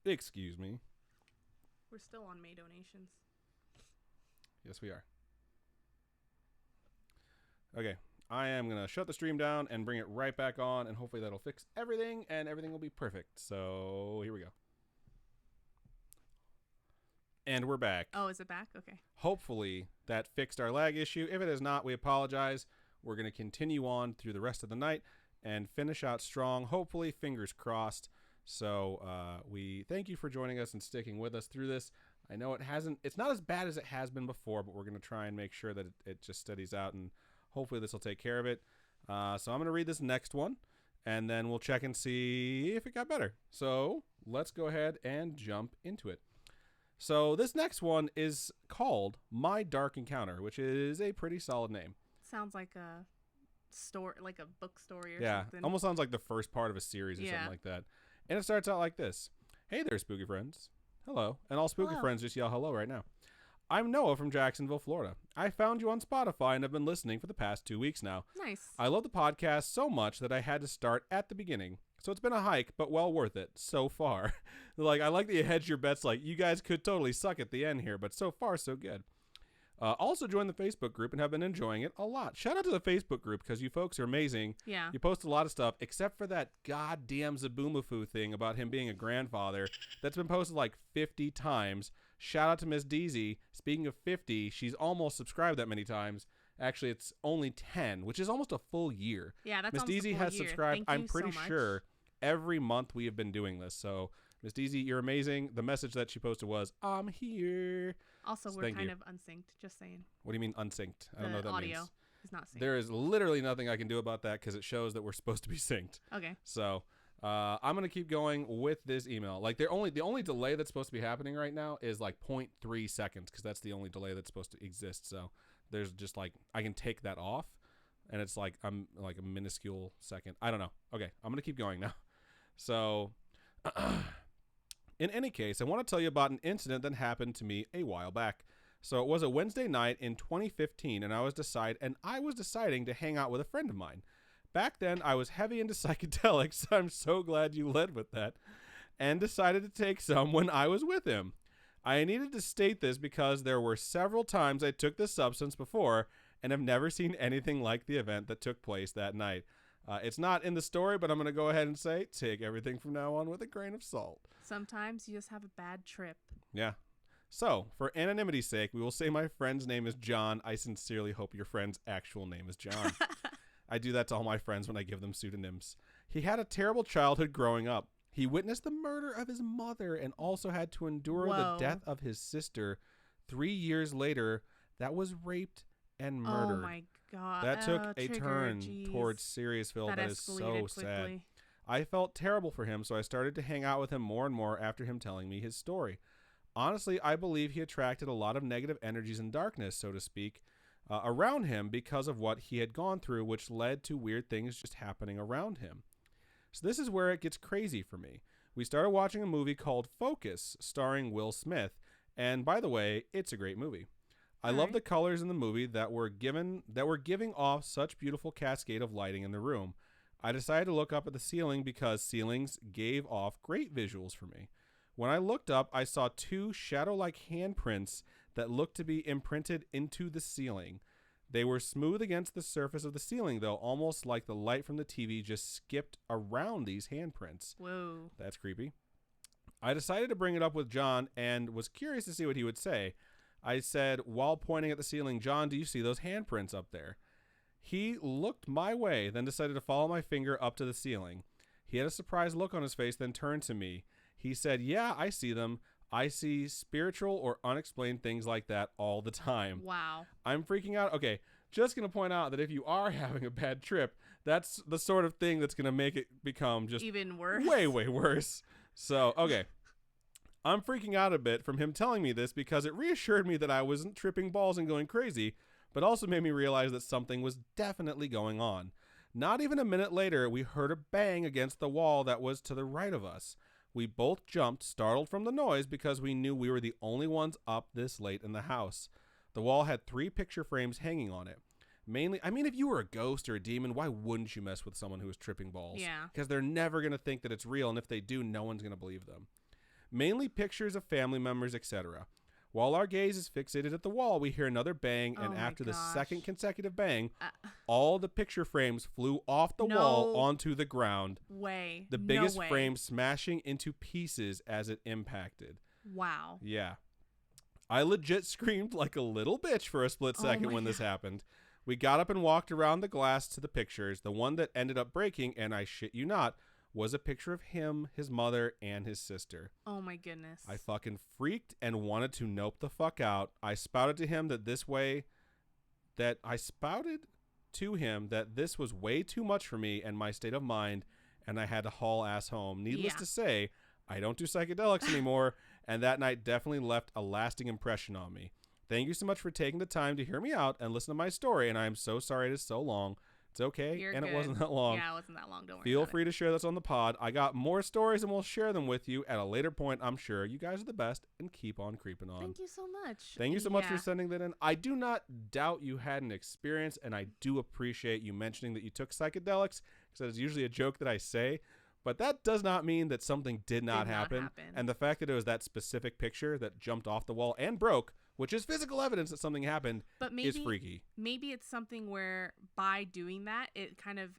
Excuse me. We're still on May donations. Yes, we are. Okay. I am going to shut the stream down and bring it right back on, and hopefully that'll fix everything, and everything will be perfect. So, here we go. And we're back. Oh, is it back? Okay. Hopefully that fixed our lag issue. If it has not, we apologize. We're going to continue on through the rest of the night and finish out strong. Hopefully, fingers crossed. So we thank you for joining us and sticking with us through this. I know it's not as bad as it has been before, but we're going to try and make sure that it just steadies out, and hopefully this will take care of it. So I'm going to read this next one, and then we'll check and see if it got better. So let's go ahead and jump into it. So this next one is called My Dark Encounter, which is a pretty solid name. Sounds like a story, like a book story or something. Yeah, almost sounds like the first part of a series or something like that. And it starts out like this. Hey there, spooky friends. Hello. And all spooky friends just yell hello right now. I'm Noah from Jacksonville, Florida. I found you on Spotify and have been listening for the past 2 weeks now. Nice. I love the podcast so much that I had to start at the beginning. So it's been a hike, but well worth it so far. Like, I like that you hedge your bets like, you guys could totally suck at the end here, but so far so good. Also joined the Facebook group and have been enjoying it a lot. Shout out to the Facebook group because you folks are amazing. Yeah. You post a lot of stuff, except for that goddamn Zaboomafoo thing about him being a grandfather that's been posted like 50 times. Shout out to Miss Deezy. Speaking of 50, she's almost subscribed that many times. Actually, it's only 10, which is almost a full year. Yeah, that's Miss almost Deezy a full has year. subscribed. I'm pretty so sure every month we have been doing this. So, Miss Deezy, you're amazing. The message that she posted was, I'm here. Also, So we're thank kind you. of unsynced, just saying. What do you mean unsynced? I don't know what that audio means. is not synced. There is literally nothing I can do about that because it shows that we're supposed to be synced. Okay. So I'm going to keep going with this email. Like the only delay that's supposed to be happening right now is like 0.3 seconds because that's the only delay that's supposed to exist. So there's just like, I can take that off and it's like, I'm like a minuscule second. I don't know. Okay. I'm going to keep going now. So in any case, I want to tell you about an incident that happened to me a while back. So it was a Wednesday night in 2015, and I was deciding to hang out with a friend of mine. Back then, I was heavy into psychedelics. I'm so glad you led with that. And decided to take some when I was with him. I needed to state this because there were several times I took this substance before and have never seen anything like the event that took place that night. It's not in the story, but I'm going to go ahead and say, take everything from now on with a grain of salt. Sometimes you just have a bad trip. Yeah. So, for anonymity's sake, we will say my friend's name is John. I sincerely hope your friend's actual name is John. I do that to all my friends when I give them pseudonyms. He had a terrible childhood growing up. He witnessed the murder of his mother and also had to endure the death of his sister 3 years later that was raped and murdered. Oh my God. That took a turn geez. towards Seriousville. That is so sad. Quickly. I felt terrible for him, so I started to hang out with him more and more after him telling me his story. Honestly, I believe he attracted a lot of negative energies and darkness, so to speak, around him because of what he had gone through, which led to weird things just happening around him. So this is where it gets crazy for me. We started watching a movie called Focus, starring Will Smith, and by the way, it's a great movie. I love the colors in the movie that were giving off such beautiful cascade of lighting in the room. I decided to look up at the ceiling because ceilings gave off great visuals for me. When I looked up, I saw 2 shadow-like handprints that looked to be imprinted into the ceiling. They were smooth against the surface of the ceiling, though, almost like the light from the TV just skipped around these handprints. Whoa. That's creepy. I decided to bring it up with John and was curious to see what he would say. I said, while pointing at the ceiling, "John, do you see those handprints up there?" He looked my way, then decided to follow my finger up to the ceiling. He had a surprised look on his face, then turned to me. He said, "Yeah, I see them. I see spiritual or unexplained things like that all the time." Wow. I'm freaking out. Okay, just going to point out that if you are having a bad trip, that's the sort of thing that's going to make it become just even worse. Way, way worse. So, okay. I'm freaking out a bit from him telling me this because it reassured me that I wasn't tripping balls and going crazy, but also made me realize that something was definitely going on. Not even a minute later, we heard a bang against the wall that was to the right of us. We both jumped, startled from the noise, because we knew we were the only ones up this late in the house. The wall had 3 picture frames hanging on it. Mainly, I mean, if you were a ghost or a demon, why wouldn't you mess with someone who is tripping balls? Yeah. Because they're never going to think that it's real, and if they do, no one's going to believe them. Mainly pictures of family members, etc. While our gaze is fixated at the wall, we hear another bang, and after the second consecutive bang, all the picture frames flew off the wall onto the ground. The biggest frame smashing into pieces as it impacted. Wow. Yeah. I legit screamed like a little bitch for a split second when this happened. We got up and walked around the glass to the pictures. The one that ended up breaking, and I shit you not, was a picture of him, his mother, and his sister. Oh my goodness. I fucking freaked and wanted to nope the fuck out. I spouted to him that this was way too much for me and my state of mind, and I had to haul ass home. Needless to say, I don't do psychedelics anymore, and that night definitely left a lasting impression on me. Thank you so much for taking the time to hear me out and listen to my story, and I am so sorry it is so long. It's okay, You're and good. it wasn't that long. Yeah, it wasn't that long. Don't worry. Feel free to share this on the pod. I got more stories, and we'll share them with you at a later point, I'm sure. You guys are the best, and keep on creeping on. Thank you so much. Thank you so much for sending that in. I do not doubt you had an experience, and I do appreciate you mentioning that you took psychedelics, because it's usually a joke that I say, but that does not mean that something did not happen. And the fact that it was that specific picture that jumped off the wall and broke, which is physical evidence that something happened, is freaky. Maybe it's something where by doing that, it kind of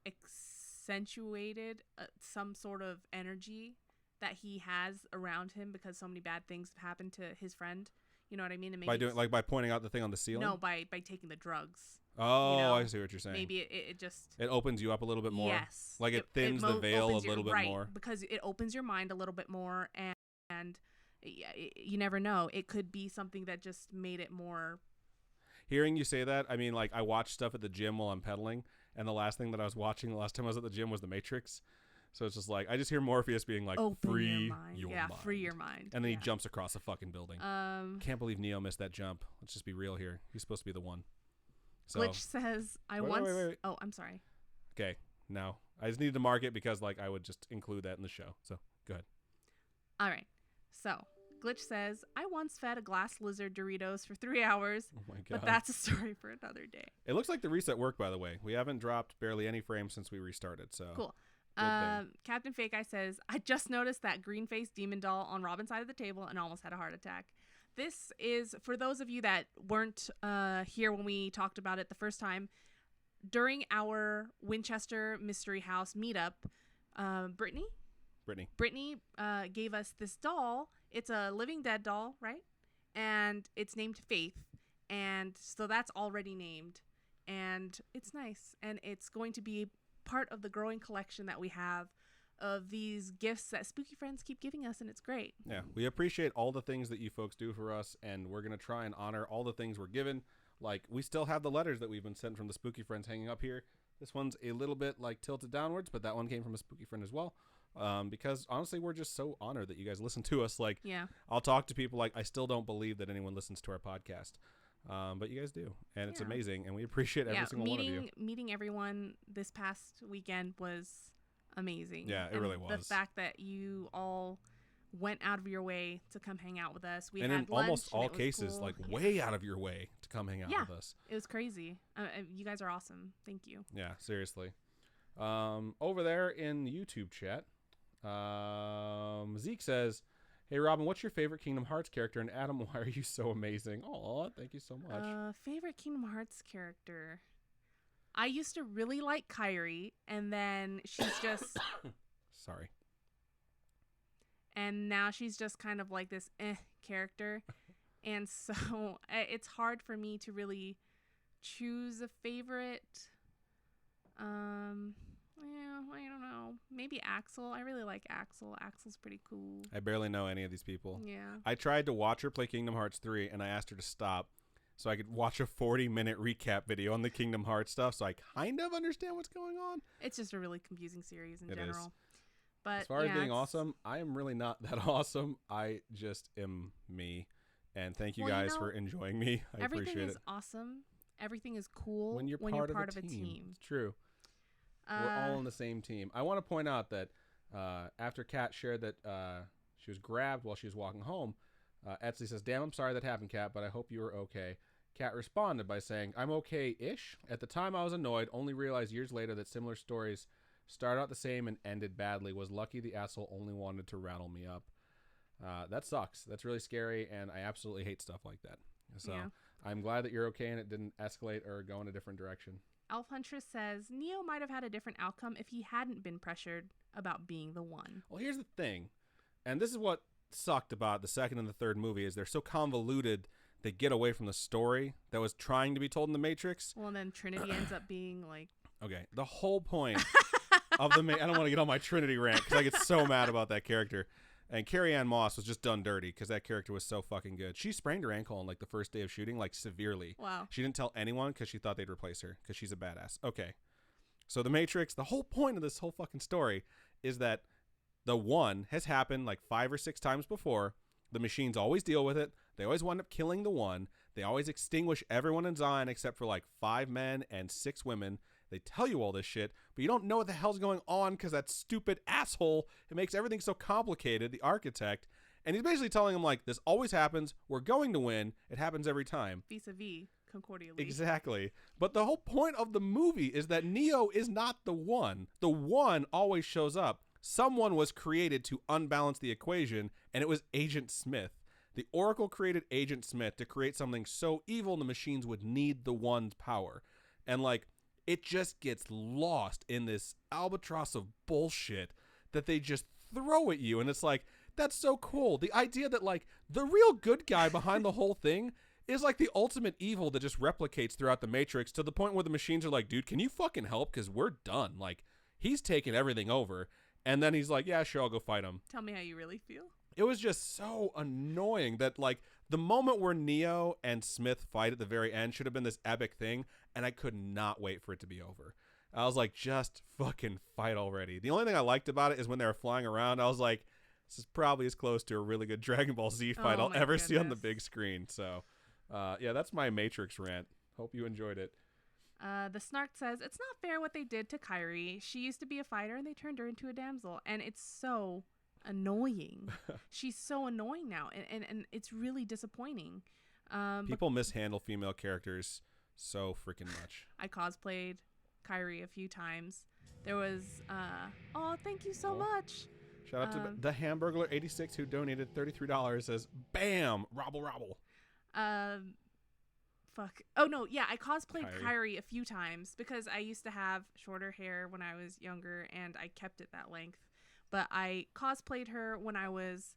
accentuated some sort of energy that he has around him because so many bad things have happened to his friend. You know what I mean? And maybe by pointing out the thing on the ceiling? No, by taking the drugs. Oh, I see what you're saying. Maybe it just... It opens you up a little bit more? Yes. Like it thins the veil a little bit more? Because it opens your mind a little bit more, and you never know. It could be something that just made it more... Hearing you say that, I mean, like, I watch stuff at the gym while I'm pedaling, and the last thing that I was watching the last time I was at the gym was The Matrix. So it's just like, I just hear Morpheus being like, free your mind. Free your mind. And then he jumps across a fucking building. Can't believe Neo missed that jump. Let's just be real here. He's supposed to be the one. So, Glitch says, wait. Oh, I'm sorry. Okay, now I just needed to mark it because like I would just include that in the show. So go ahead. All right. So Glitch says, I once fed a glass lizard Doritos for 3 hours. Oh my God. But that's a story for another day. It looks like the reset worked, by the way. We haven't dropped barely any frames since we restarted. So cool. Captain Fake Eye says, I just noticed that green-faced demon doll on Robin's side of the table and almost had a heart attack. This is, for those of you that weren't here when we talked about it the first time, during our Winchester Mystery House meetup, Brittany gave us this doll. It's a Living Dead doll, right? And it's named Faith. And so that's already named. And it's nice. And it's going to be part of the growing collection that we have of these gifts that Spooky Friends keep giving us, and it's great. Yeah, we appreciate all the things that you folks do for us, and we're going to try and honor all the things we're given. Like, we still have the letters that we've been sent from the Spooky Friends hanging up here. This one's a little bit, like, tilted downwards, but that one came from a Spooky Friend as well. Because, honestly, we're just so honored that you guys listen to us. Like, yeah. I'll talk to people like, I still don't believe that anyone listens to our podcast. But you guys do, and it's amazing, and we appreciate every single one of you. Meeting everyone this past weekend was amazing. Yeah, it really was. The fact that you all went out of your way to come hang out with us. We and had in lunch, almost and all it was cases, cool. like way out of your way to come hang out with us. It was crazy. You guys are awesome. Thank you. Yeah, seriously. Over there in YouTube chat, Zeke says, "Hey Robin, what's your favorite Kingdom Hearts character? And Adam, why are you so amazing?" Oh, thank you so much. Favorite Kingdom Hearts character. I used to really like Kairi, and then she's just sorry. And now she's just kind of like this character. And so it's hard for me to really choose a favorite. Yeah, I don't know. Maybe Axel. I really like Axel. Axel's pretty cool. I barely know any of these people. Yeah. I tried to watch her play Kingdom Hearts 3, and I asked her to stop so I could watch a 40-minute recap video on the Kingdom Hearts stuff, so I kind of understand what's going on. It's just a really confusing series in general. Is. But as far as being awesome, I am really not that awesome. I just am me. And thank you guys for enjoying me. I appreciate it. Everything is awesome. Everything is cool when you're part of a team. It's true. We're all on the same team. I want to point out that after Kat shared that she was grabbed while she was walking home, Etsy says, "Damn, I'm sorry that happened, Kat, but I hope you were okay." Kat responded by saying, "I'm okay-ish. At the time I was annoyed, only realized years later that similar stories started out the same and ended badly. Was lucky the asshole only wanted to rattle me up." That sucks. That's really scary, and I absolutely hate stuff like that. So I'm glad that you're okay and it didn't escalate or go in a different direction. Elf Huntress says, Neo might have had a different outcome if he hadn't been pressured about being the one. Well, here's the thing, and this is what sucked about the second and the third movie, is they're so convoluted they get away from the story that was trying to be told in the Matrix. Well, and then Trinity ends up being like... Okay, the whole point of the... I don't want to get on my Trinity rant because I get so mad about that character. And Carrie-Anne Moss was just done dirty because that character was so fucking good. She sprained her ankle on like the first day of shooting, like severely. Wow. She didn't tell anyone because she thought they'd replace her because she's a badass. Okay. So the Matrix, the whole point of this whole fucking story is that the one has happened like 5 or 6 times before. The machines always deal with it. They always wind up killing the one. They always extinguish everyone in Zion except for like 5 men and 6 women. They tell you all this shit, but you don't know what the hell's going on because that stupid asshole, it makes everything so complicated, the architect. And he's basically telling him, like, this always happens. We're going to win. It happens every time. Vis-a-vis, concordially. Exactly. But the whole point of the movie is that Neo is not the one. The one always shows up. Someone was created to unbalance the equation, and it was Agent Smith. The Oracle created Agent Smith to create something so evil the machines would need the one's power. And, like, it just gets lost in this albatross of bullshit that they just throw at you. And it's like, that's so cool. The idea that, like, the real good guy behind the whole thing is, like, the ultimate evil that just replicates throughout the Matrix to the point where the machines are like, dude, can you fucking help? Because we're done. Like, he's taking everything over. And then he's like, yeah, sure, I'll go fight him. Tell me how you really feel. It was just so annoying that, like, the moment where Neo and Smith fight at the very end should have been this epic thing, and I could not wait for it to be over. I was like, just fucking fight already. The only thing I liked about it is when they were flying around, I was like, this is probably as close to a really good Dragon Ball Z fight I'll ever see on the big screen. So, yeah, that's my Matrix rant. Hope you enjoyed it. The Snark says, it's not fair what they did to Kairi. She used to be a fighter, and they turned her into a damsel. And it's so annoying. She's so annoying now, and it's really disappointing. People mishandle female characters so freaking much. I cosplayed Kairi a few times. There was oh, thank you so much. Shout out to the Hamburglar86 who donated $33. Says, bam, robble robble. Fuck. Oh no, yeah, I cosplayed Kairi a few times because I used to have shorter hair when I was younger and I kept it that length. But I cosplayed her when I was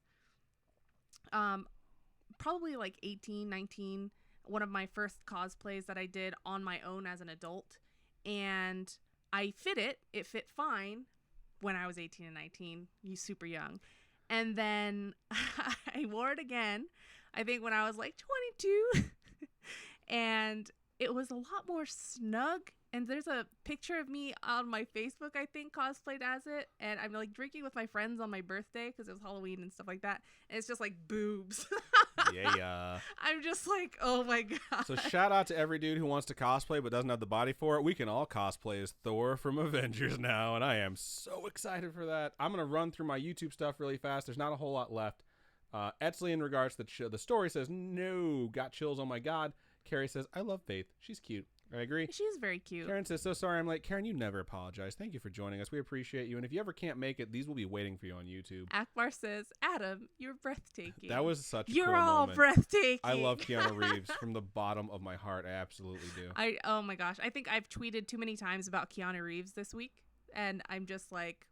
probably like 18, 19. One of my first cosplays that I did on my own as an adult. And I fit it. It fit fine. when I was 18 and 19. You super young. And then I wore it again, I think when I was like 22. And it was a lot more snug. And there's a picture of me on my Facebook, I think, cosplayed as it. And I'm like drinking with my friends on my birthday because it was Halloween and stuff like that. And it's just like boobs. Yeah. I'm just like, oh my God. So shout out to every dude who wants to cosplay but doesn't have the body for it. We can all cosplay as Thor from Avengers now. And I am so excited for that. I'm going to run through my YouTube stuff really fast. There's not a whole lot left. Etsley, in regards to the story, says, no, got chills. Oh my God. Carrie says, I love Faith. She's cute. I agree. She's very cute. Karen says, so sorry I'm late. Karen, you never apologize. Thank you for joining us. We appreciate you. And if you ever can't make it, these will be waiting for you on YouTube. Akbar says, Adam, you're breathtaking. That was such a You're cool all moment. breathtaking. I love Keanu Reeves from the bottom of my heart. I absolutely do. Oh my gosh. I think I've tweeted too many times about Keanu Reeves this week. And I'm just like,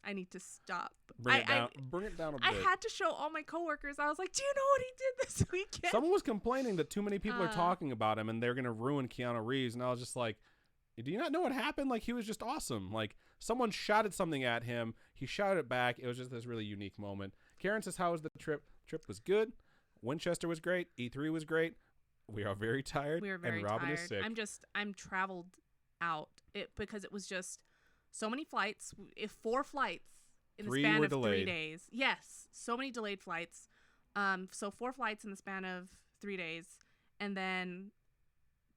I need to stop. Bring it down a bit. I had to show all my coworkers. I was like, do you know what he did this weekend? Someone was complaining that too many people are talking about him and they're going to ruin Keanu Reeves. And I was just like, do you not know what happened? Like, he was just awesome. Like, someone shouted something at him. He shouted it back. It was just this really unique moment. Karen says, how was the trip? Trip was good. Winchester was great. E3 was great. We are very tired. We are very and Robin tired. is sick. I'm traveled out because it was just so many flights. 4 flights in the span of 3 days. Yes. So many delayed flights. So 4 flights in the span of 3 days. And then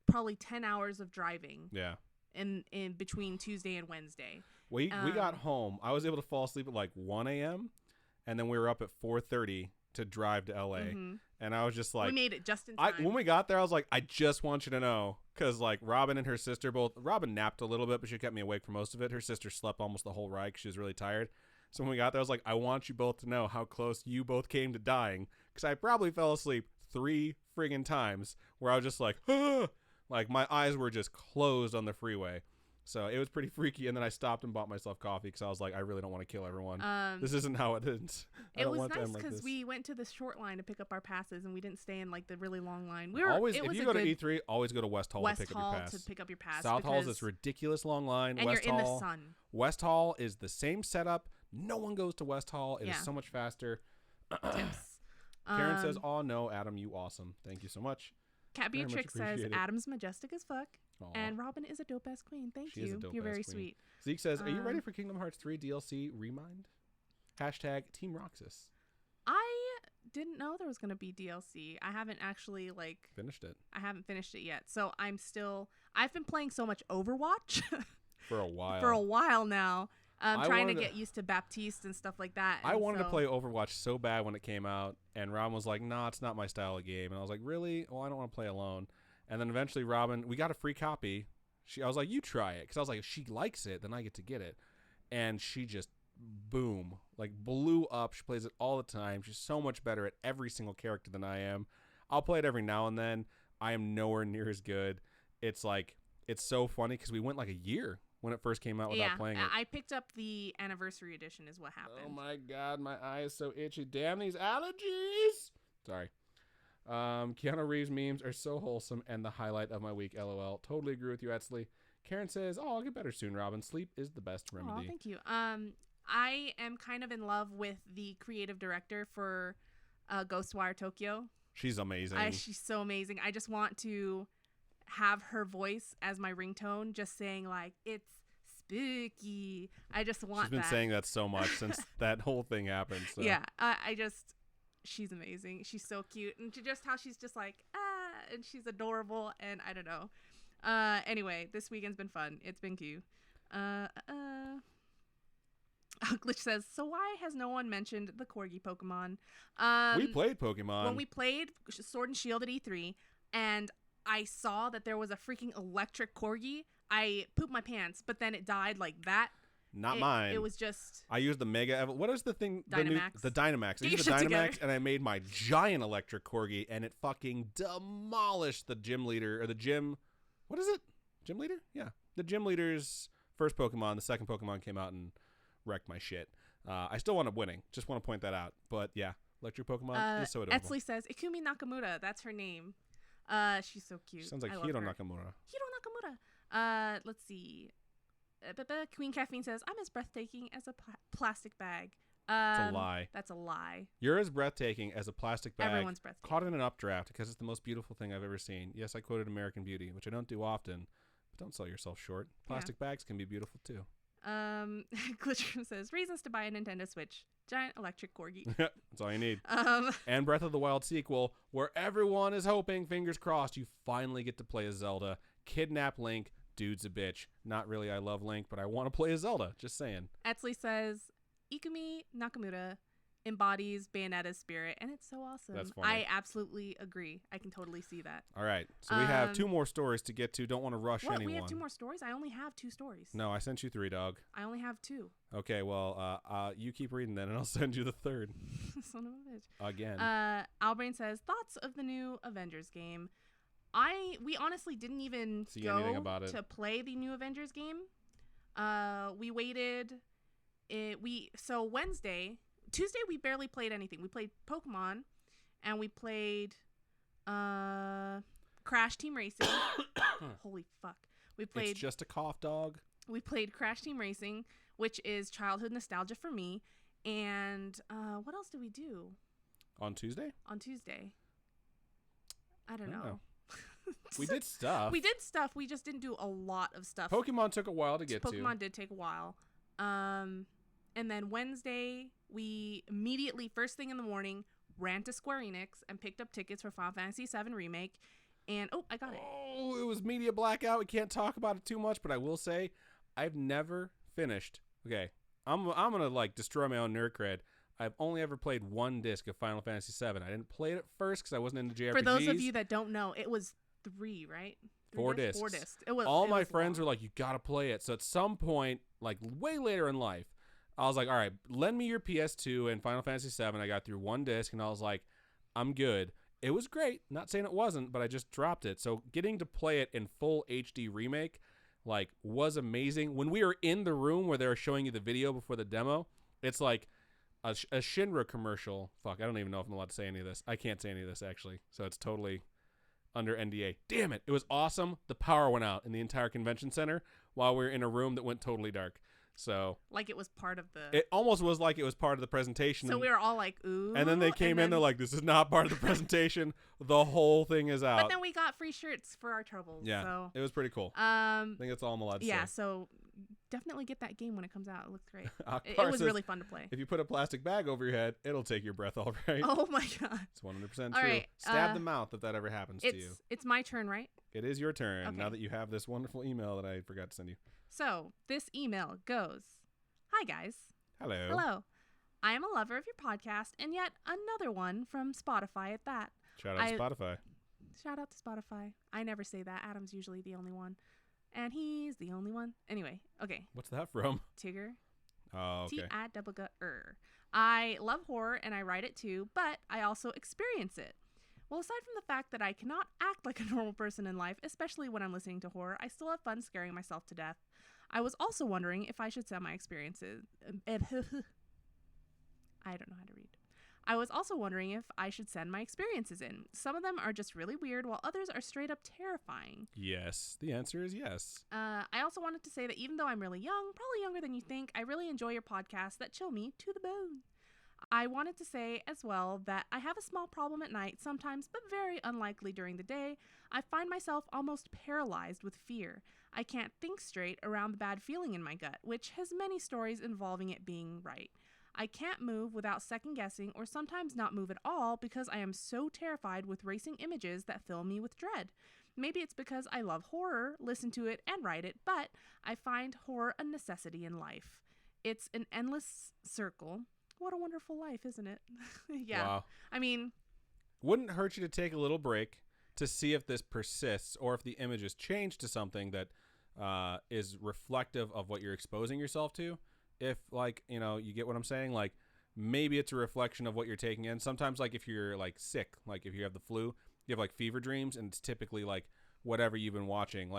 probably 10 hours of driving. Yeah. In between Tuesday and Wednesday. We got home. I was able to fall asleep at like 1 a.m. and then we were up at 4:30 to drive to LA. Mm-hmm. And I was just like, we made it just in time. When we got there, I was like, I just want you to know, because like Robin and her sister Robin napped a little bit, but she kept me awake for most of it. Her sister slept almost the whole ride because she was really tired. So when we got there, I was like, I want you both to know how close you both came to dying, because I probably fell asleep 3 friggin' times where I was just like, ah! Like my eyes were just closed on the freeway. So it was pretty freaky. And then I stopped and bought myself coffee because I was like, I really don't want to kill everyone. This isn't how it is. It was nice because we went to the short line to pick up our passes and we didn't stay in like the really long line. If you go to E3, always go to West Hall to pick up your pass. South Hall is this ridiculous long line. And West you're Hall, in the sun. West Hall is the same setup. No one goes to West Hall. It is so much faster. Tips. Karen says, oh no, Adam, you awesome. Thank you so much. Cat Beatrix says, Adam's majestic as fuck. Aww. And Robin is a dope ass queen. Thank you. You're very sweet. Zeke says, are you ready for Kingdom Hearts 3 DLC Remind? #Team Roxas. I didn't know there was going to be DLC. I haven't actually finished it. I haven't finished it yet. So I've been playing so much Overwatch. For a while. For a while now. Trying to get used to Baptiste and stuff like that. I wanted to play Overwatch so bad when it came out, and Robin was like, nah, it's not my style of game. And I was like, really? Well, I don't want to play alone. And then eventually Robin, we got a free copy. I was like, you try it. Because I was like, if she likes it, then I get to get it. And she just, boom, blew up. She plays it all the time. She's so much better at every single character than I am. I'll play it every now and then. I am nowhere near as good. It's so funny because we went a year when it first came out without playing it. I picked up the anniversary edition is what happened. Oh my God, my eye is so itchy. Damn these allergies. Sorry. Keanu Reeves memes are so wholesome and the highlight of my week, LOL. Totally agree with you, Etsley. Karen says, oh, I'll get better soon, Robin. Sleep is the best remedy. Oh, thank you. I am kind of in love with the creative director for Ghostwire Tokyo. She's amazing. She's so amazing. I just want to have her voice as my ringtone, just saying it's spooky. I just want that. She's been saying that so much since that whole thing happened. So. Yeah, she's amazing. She's so cute, and just how she's just and she's adorable, and I don't know. Anyway, this weekend's been fun. It's been cute. Glitch says, so why has no one mentioned the Corgi Pokemon? We played Pokemon. When we played Sword and Shield at E3, and I saw that there was a freaking electric Corgi, I pooped my pants, but then it died like that. Not mine. It was just... I used the Mega... What is the thing? Dynamax. The Dynamax. I used the Dynamax, and I made my giant electric Corgi, and it fucking demolished the gym leader, or the gym... What is it? Gym leader? Yeah. The gym leader's first Pokemon. The second Pokemon came out and wrecked my shit. I still wound up winning. Just want to point that out. But yeah, electric Pokemon is so adorable. Etsley says, Ikumi Nakamura. That's her name. She's so cute. Sounds like Hiro Nakamura. Hiro Nakamura. Let's see. Queen Caffeine says, I'm as breathtaking as a plastic bag. It's a lie. That's a lie. You're as breathtaking as a plastic bag. Everyone's breathtaking. Caught in an updraft because it's the most beautiful thing I've ever seen. Yes, I quoted American Beauty, which I don't do often, but don't sell yourself short. Plastic bags can be beautiful too. Glitchroom says, reasons to buy a Nintendo Switch. Giant electric corgi. That's all you need. And Breath of the Wild sequel, where everyone is hoping, fingers crossed, you finally get to play as Zelda. Kidnap Link. Dude's a bitch. Not really. I love Link, but I want to play as Zelda. Just saying. Etsley says, Ikumi Nakamura embodies Bayonetta's spirit, and it's so awesome. That's funny. I absolutely agree. I can totally see that. All right. So we have 2 more stories to get to. Don't want to rush anyone. We have 2 more stories? I only have 2 stories. No, I sent you 3, dog. I only have 2. Okay, well, you keep reading then, and I'll send you the 3rd. Son of a bitch. Again. Albrain says, thoughts of the new Avengers game. We honestly didn't even go to play the new Avengers game. We waited. So Tuesday we barely played anything. We played Pokemon, and we played Crash Team Racing. Holy fuck! It's just a cough, dog. We played Crash Team Racing, which is childhood nostalgia for me. And what else did we do on Tuesday? I don't know. We did stuff. We just didn't do a lot of stuff. Pokemon took a while to get to. Pokemon did take a while. And then Wednesday, we immediately, first thing in the morning, ran to Square Enix and picked up tickets for Final Fantasy VII Remake. And, I got it. Oh, it was media blackout. We can't talk about it too much, but I will say I've never finished. Okay, I'm going to, destroy my own nerd cred. I've only ever played 1 disc of Final Fantasy VII. I didn't play it at first because I wasn't into JRPGs. For those of you that don't know, it was 3, right? 4 discs. 4 discs. All my friends were like, you got to play it. So at some point, way later in life, I was like, all right, lend me your PS2 and Final Fantasy VII. I got through 1 disc, and I was like, I'm good. It was great. Not saying it wasn't, but I just dropped it. So getting to play it in full HD remake, was amazing. When we were in the room where they were showing you the video before the demo, it's like a Shinra commercial. Fuck, I don't even know if I'm allowed to say any of this. I can't say any of this, actually. So it's totally under NDA. Damn it. It was awesome. The power went out in the entire convention center while we were in a room that went totally dark. So it was part of the... It almost was like it was part of the presentation. So we were all like, ooh. And then they came in, they're like, this is not part of the presentation. The whole thing is out. But then we got free shirts for our troubles. Yeah, so. It was pretty cool. I think that's all I'm allowed to say. Yeah, so definitely get that game when it comes out. It looks great. It was really fun to play. If you put a plastic bag over your head, it'll take your breath all right. Oh my God. It's 100% true. Right, Stab the mouth if that ever happens to you. It's my turn, right? It is your turn, now that you have this wonderful email that I forgot to send you. So this email goes... Hi, guys. Hello. I am a lover of your podcast, and yet another one from Spotify at that. Shout out to Spotify. Shout out to Spotify. I never say that. Adam's usually the only one. And he's the only one. Anyway, okay. What's that from? Tigger. Oh, okay. T-I-double-G-er. I love horror, and I write it too, but I also experience it. Well, aside from the fact that I cannot act like a normal person in life, especially when I'm listening to horror, I still have fun scaring myself to death. I was also wondering if I should send my experiences. I don't know how to read. I was also wondering if I should send my experiences in. Some of them are just really weird, while others are straight up terrifying. Yes. The answer is yes. I also wanted to say that even though I'm really young, probably younger than you think, I really enjoy your podcasts that chill me to the bone. I wanted to say as well that I have a small problem at night sometimes, but very unlikely during the day. I find myself almost paralyzed with fear. I can't think straight around the bad feeling in my gut, which has many stories involving it being right. I can't move without second guessing or sometimes not move at all because I am so terrified with racing images that fill me with dread. Maybe it's because I love horror, listen to it, and write it, but I find horror a necessity in life. It's an endless circle. What a wonderful life, isn't it? Yeah. Wow. I mean... Wouldn't hurt you to take a little break to see if this persists or if the images change to something that is reflective of what you're exposing yourself to. If, you get what I'm saying? Maybe it's a reflection of what you're taking in. Sometimes, if you're, sick, if you have the flu, you have, fever dreams, and it's typically, whatever you've been watching.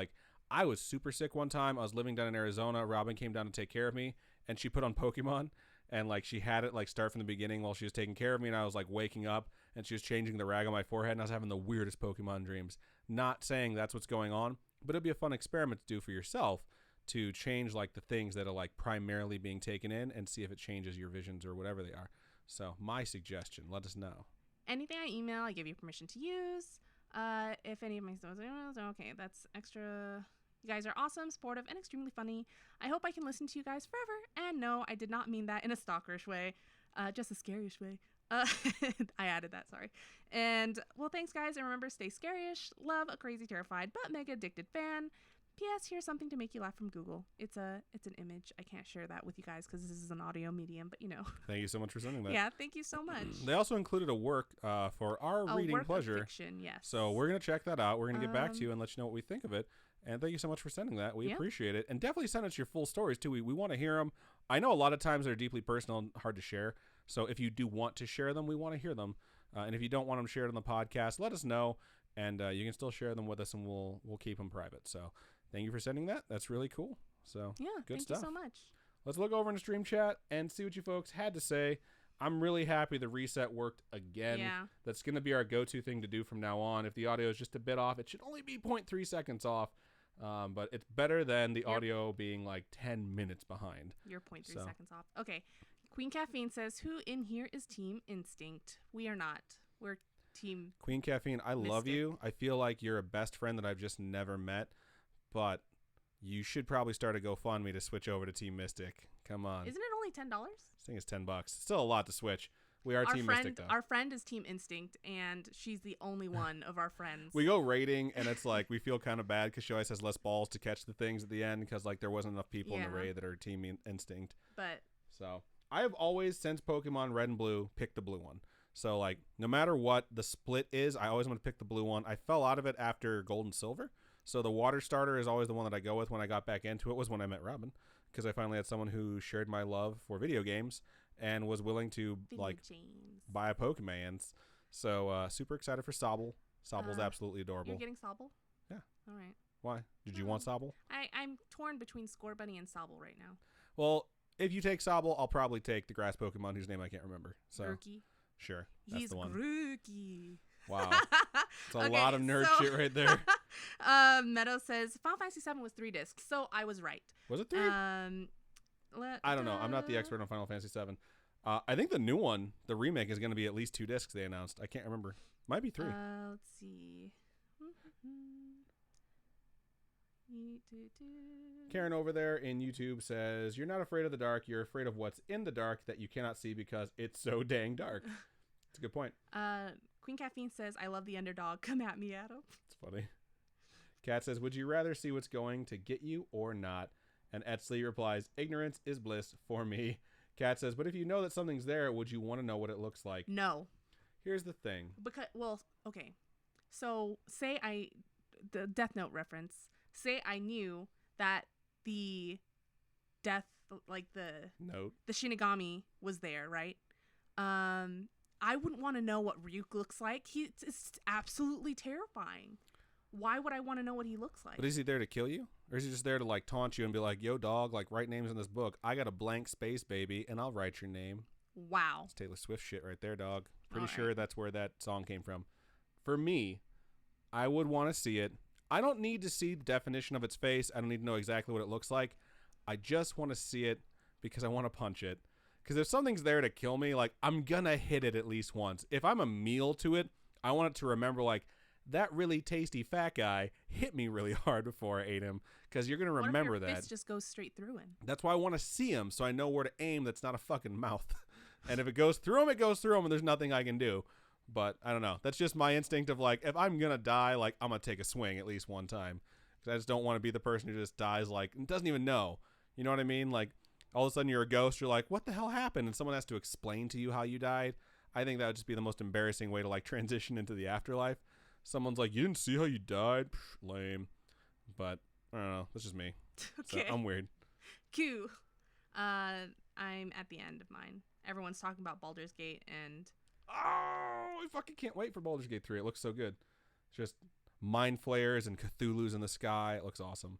I was super sick one time. I was living down in Arizona. Robin came down to take care of me, and she put on Pokemon. And, she had it, start from the beginning while she was taking care of me. And I was, waking up. And she was changing the rag on my forehead. And I was having the weirdest Pokemon dreams. Not saying that's what's going on. But it'd be a fun experiment to do for yourself. to change like the things that are like primarily being taken in and see if it changes your visions or whatever they are. So my suggestion, let us know. Anything I email, I give you permission to use. If any of my stuff, okay, that's extra. You guys are awesome, supportive, and extremely funny. I hope I can listen to you guys forever. And no, I did not mean that in a stalkerish way, just a scarish way. I added that, sorry. And, well, thanks, guys. And remember, stay scarish. Love, a crazy, terrified, but mega addicted fan. P.S. Here's something to make you laugh from Google. It's an image. I can't share that with you guys because this is an audio medium, but you know. Thank you so much for sending that. Yeah, thank you so much. They also included a work for our reading work pleasure. Of fiction, yes. So we're going to check that out. We're going to get back to you and let you know what we think of it. And thank you so much for sending that. We appreciate it. And definitely send us your full stories, too. We want to hear them. I know a lot of times they're deeply personal and hard to share. So if you do want to share them, we want to hear them. And if you don't want them shared on the podcast, let us know. And you can still share them with us, and we'll keep them private. So thank you for sending that. That's really cool. So yeah, good thank stuff. you so much. Let's look over in the stream chat and see what you folks had to say. I'm really happy the reset worked again. Yeah. That's going to be our go-to thing to do from now on. If the audio is just a bit off, it should only be 0.3 seconds off. But it's better than the audio being like 10 minutes behind. You're 0.3 seconds off. Okay. Queen Caffeine says, who in here is Team Instinct? We are not. We're Team Queen Caffeine, I Mystic. love you. I feel like you're a best friend that I've just never met. But you should probably start a GoFundMe to switch over to Team Mystic. Come on. Isn't it only $10? I think it's $10. It's still a lot to switch. We are Team Mystic, though. Our friend is Team Instinct, and she's the only one of our friends. We go rating, and it's like we feel kind of bad because she always has less balls to catch the things at the end because like there wasn't enough people in the raid that are Team Instinct. But so I have always, since Pokemon Red and Blue, picked the blue one. So like no matter what the split is, I always want to pick the blue one. I fell out of it after Gold and Silver. So the water starter is always the one that I go with when I got back into it. Was when I met Robin, because I finally had someone who shared my love for video games and was willing to buy a Pokemon. So super excited for Sobble. Sobble's absolutely adorable. You're getting Sobble? Yeah. All right. Why? Did you want Sobble? I'm torn between Scorbunny and Sobble right now. Well, if you take Sobble, I'll probably take the grass Pokemon whose name I can't remember. So Grookey. Sure, that's the one. Grookey. Wow. It's a lot of nerd shit right there. Meadow says Final Fantasy VII was 3 discs, so I was right. Was it 3? I don't know. I'm not the expert on Final Fantasy VII. I think the new one, the remake, is going to be at least 2 discs they announced. I can't remember. Might be 3. Let's see. Karen over there in YouTube says, you're not afraid of the dark. You're afraid of what's in the dark that you cannot see because it's so dang dark. That's a good point. Queen Caffeine says, I love the underdog. Come at me, Adam. It's funny. Kat says, would you rather see what's going to get you or not? And Etsley replies, ignorance is bliss for me. Kat says, but if you know that something's there, would you want to know what it looks like? No. Here's the thing. Okay. So the Death Note reference, say I knew that the death, like the Shinigami was there, right? I wouldn't want to know what Ryuk looks like. It's absolutely terrifying. Why would I want to know what he looks like? But is he there to kill you? Or is he just there to like taunt you and be like, yo dog, like write names in this book. I got a blank space, baby, and I'll write your name. Wow. It's Taylor Swift shit right there, dog. Pretty sure that's where that song came from. For me, I would want to see it. I don't need to see the definition of its face. I don't need to know exactly what it looks like. I just want to see it because I want to punch it. Because if something's there to kill me, like I'm going to hit it at least once. If I'm a meal to it, I want it to remember like, that really tasty fat guy hit me really hard before I ate him, because you're going to remember that. Fist just goes straight through him. That's why I want to see him so I know where to aim that's not a fucking mouth. And if it goes through him, it goes through him, and there's nothing I can do. But I don't know. That's just my instinct of like, if I'm going to die, like I'm going to take a swing at least one time. Because I just don't want to be the person who just dies like, and doesn't even know. You know what I mean? Like all of a sudden you're a ghost. You're like, what the hell happened? And someone has to explain to you how you died. I think that would just be the most embarrassing way to like transition into the afterlife. Someone's like, you didn't see how you died? Psh, lame. But I don't know. That's just me. Okay. So I'm weird. Q. I'm at the end of mine. Everyone's talking about Baldur's Gate and... Oh, I fucking can't wait for Baldur's Gate 3. It looks so good. It's just mind flares and Cthulhu's in the sky. It looks awesome.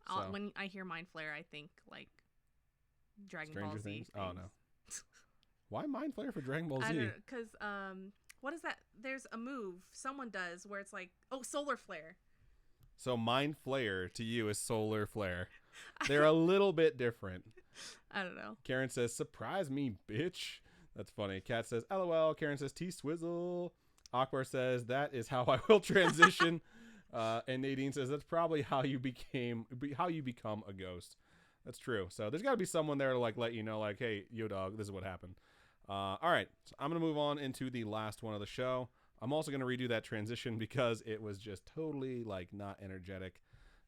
So. When I hear mind flare, I think like Dragon Stranger Ball Z Things? Oh, no. Why mind flare for Dragon Ball Z? I don't know, because what is that? There's a move someone does where it's like, solar flare. So mind flare to you is solar flare. They're a little bit different. I don't know. Karen says, surprise me, bitch. That's funny. Kat says, LOL. Karen says, T-swizzle. Akbar says, that is how I will transition. And Nadine says, that's probably how you become a ghost. That's true. So there's got to be someone there to like let you know, like, hey, yo, dog, this is what happened. All right. So I'm going to move on into the last one of the show. I'm also going to redo that transition because it was just totally like not energetic.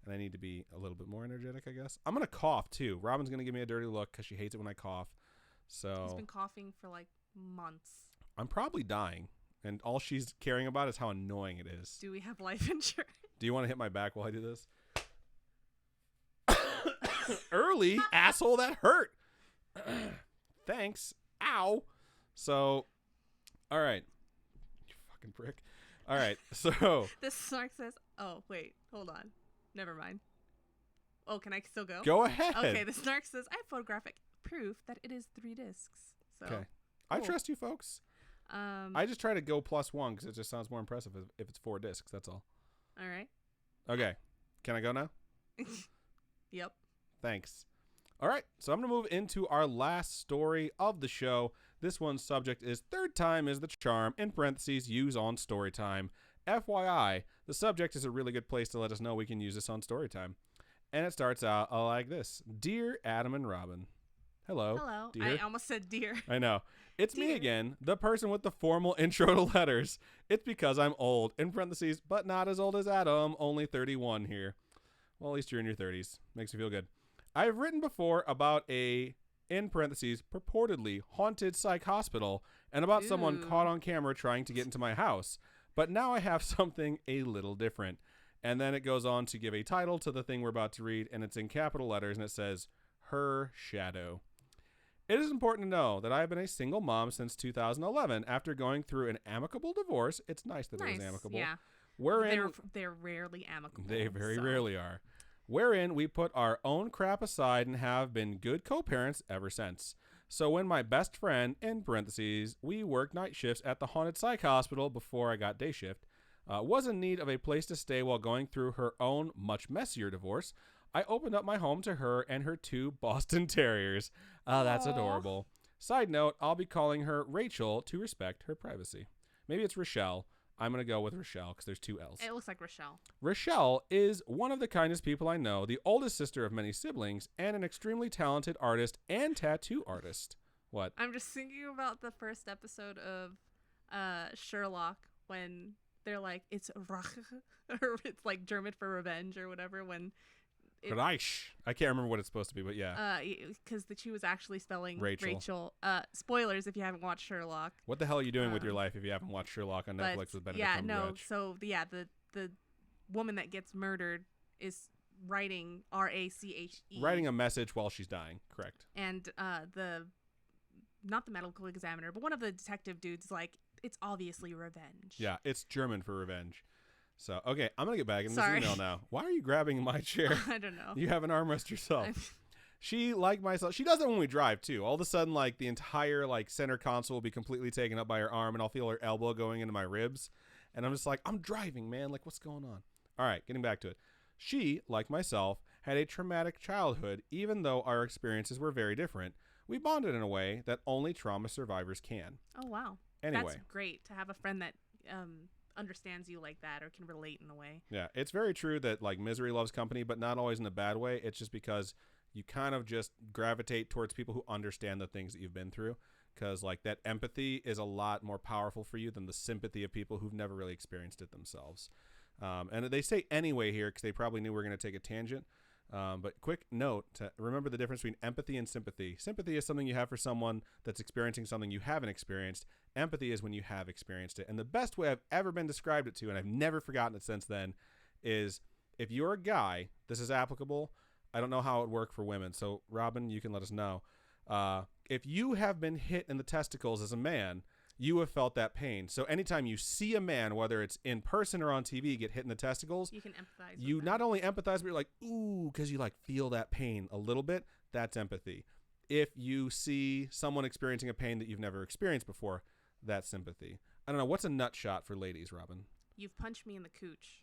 And I need to be a little bit more energetic, I guess. I'm going to cough too. Robin's going to give me a dirty look because she hates it when I cough. So He's been coughing for like months. I'm probably dying. And all she's caring about is how annoying it is. Do we have life insurance? Do you want to hit my back while I do this? Early, asshole, that hurt. Thanks. Ow. So, all right. You fucking prick. All right. So. This snark says, oh, wait, hold on. Never mind. Oh, can I still go? Go ahead. Okay, the snark says, I have photographic proof that it is 3 discs. So, okay. I trust you folks. I just try to go +1 because it just sounds more impressive if it's 4 discs. That's all. All right. Okay. Can I go now? Yep. Thanks. All right. So I'm going to move into our last story of the show. This one's subject is third time is the charm, in parentheses, use on Storytime. FYI, the subject is a really good place to let us know we can use this on Storytime. And it starts out like this. Dear Adam and Robin. Hello. Hello. Dear. I almost said dear. I know. It's Dear. me again, the person with the formal intro to letters. It's because I'm old, in parentheses, but not as old as Adam, only 31 here. Well, at least you're in your 30s. Makes me feel good. I've written before about a, in parentheses, purportedly haunted psych hospital and about someone caught on camera trying to get into my house. But now I have something a little different. And then it goes on to give a title to the thing we're about to read, and it's in capital letters, and it says, Her Shadow. It is important to know that I have been a single mom since 2011 after going through an amicable divorce. It's nice that it was amicable. Yeah. Wherein They're rarely amicable. They very rarely are. Wherein we put our own crap aside and have been good co-parents ever since. So when my best friend, in parentheses, we worked night shifts at the haunted psych hospital before I got day shift, was in need of a place to stay while going through her own much messier divorce, I opened up my home to her and her 2 Boston Terriers. That's adorable. Side note, I'll be calling her Rachel to respect her privacy. Maybe it's Rochelle. I'm going to go with Rochelle because there's 2 L's. It looks like Rochelle. Rochelle is one of the kindest people I know, the oldest sister of many siblings, and an extremely talented artist and tattoo artist. What? I'm just thinking about the first episode of Sherlock when they're like, it's Rache, or it's like German for revenge or whatever, when... Reich. I can't remember what it's supposed to be, but yeah. Because she was actually spelling Rachel. Spoilers if you haven't watched Sherlock. What the hell are you doing with your life if you haven't watched Sherlock on Netflix with Benedict Cumberbatch? So the woman that gets murdered is writing Rache. Writing a message while she's dying, correct. And not the medical examiner, but one of the detective dudes is like, it's obviously revenge. Yeah, it's German for revenge. So, okay, I'm going to get back in this email now. Why are you grabbing my chair? I don't know. You have an armrest yourself. She, like myself, she does it when we drive, too. All of a sudden, like, the entire, like, center console will be completely taken up by her arm, and I'll feel her elbow going into my ribs. And I'm just like, I'm driving, man. Like, what's going on? All right, getting back to it. She, like myself, had a traumatic childhood, even though our experiences were very different. We bonded in a way that only trauma survivors can. Oh, wow. Anyway. That's great to have a friend that... understands you like that or can relate in a way. Yeah, it's very true that like misery loves company, but not always in a bad way. It's just because you kind of just gravitate towards people who understand the things that you've been through, because like that empathy is a lot more powerful for you than the sympathy of people who've never really experienced it themselves. And they say anyway here because they probably knew we were going to take a tangent. But quick note to remember the difference between empathy and sympathy. Sympathy is something you have for someone that's experiencing something you haven't experienced. Empathy is when you have experienced it. And the best way I've ever been described it to, and I've never forgotten it since then, is if you're a guy, this is applicable. I don't know how it would work for women. So Robin, you can let us know. If you have been hit in the testicles as a man, you have felt that pain. So anytime you see a man, whether it's in person or on TV, get hit in the testicles, you can empathize. You not only empathize, but you're like, ooh, because you like feel that pain a little bit. That's empathy. If you see someone experiencing a pain that you've never experienced before, that's sympathy. I don't know. What's a nut shot for ladies, Robin? You've punched me in the cooch.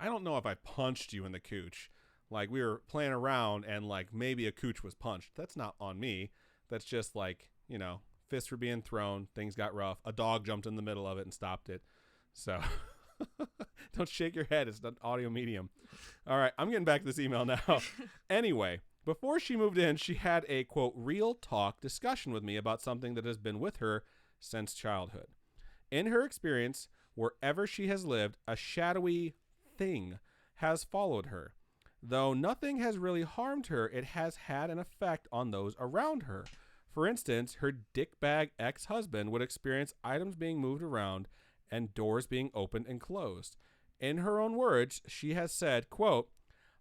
I don't know if I punched you in the cooch. Like we were playing around and like maybe a cooch was punched. That's not on me. That's just like, you know, fists were being thrown. Things got rough. A dog jumped in the middle of it and stopped it. So don't shake your head. It's an audio medium. All right. I'm getting back to this email now. Anyway, before she moved in, she had a, quote, real talk discussion with me about something that has been with her since childhood. In her experience, wherever she has lived, a shadowy thing has followed her. Though nothing has really harmed her, it has had an effect on those around her. For instance, her dickbag ex-husband would experience items being moved around and doors being opened and closed. In her own words, she has said, quote,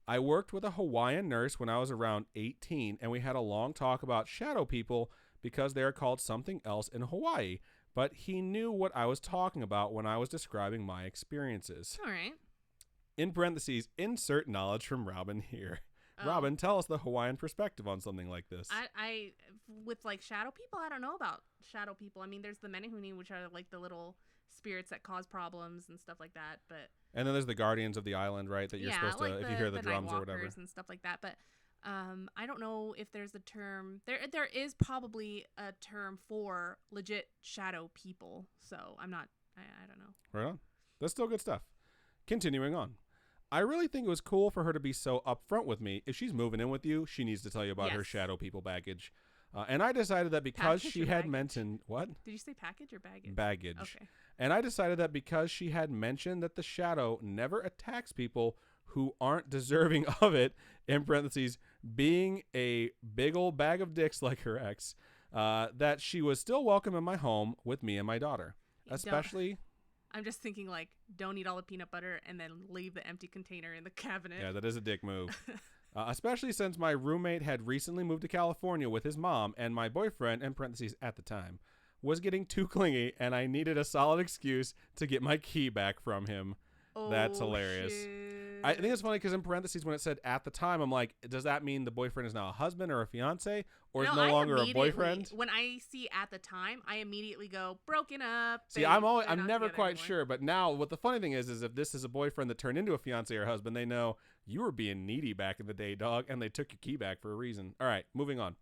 I worked with a Hawaiian nurse when I was around 18, and we had a long talk about shadow people because they are called something else in Hawaii, but he knew what I was talking about when I was describing my experiences. All right. In parentheses, insert knowledge from Robin here. Oh. Robin, tell us the Hawaiian perspective on something like this. I with like shadow people, I don't know about shadow people. I mean, there's the menehune, which are like the little spirits that cause problems and stuff like that. But and then there's the guardians of the island, right? That you're supposed to, if you hear the drums or whatever, and stuff like that. But I don't know if there's a term. There is probably a term for legit shadow people. So I'm not. I don't know. Right on. That's still good stuff. Continuing on. I really think it was cool for her to be so upfront with me. If she's moving in with you, she needs to tell you about her shadow people baggage. And I decided that because she had mentioned... What? Did you say package or baggage? Baggage. Okay. And I decided that because she had mentioned that the shadow never attacks people who aren't deserving of it, in parentheses, being a big old bag of dicks like her ex, that she was still welcome in my home with me and my daughter. Especially... I'm just thinking, like, don't eat all the peanut butter and then leave the empty container in the cabinet. Yeah, that is a dick move. Especially since my roommate had recently moved to California with his mom, and my boyfriend, in parentheses, at the time, was getting too clingy, and I needed a solid excuse to get my key back from him. Oh, that's hilarious. Shit. I think it's funny because in parentheses, when it said at the time, I'm like, does that mean the boyfriend is now a husband or a fiance, or is no longer a boyfriend? When I see at the time, I immediately go broken up. See, I'm never quite sure, but now what the funny thing is if this is a boyfriend that turned into a fiance or husband, they know you were being needy back in the day, dog, and they took your key back for a reason. All right, moving on.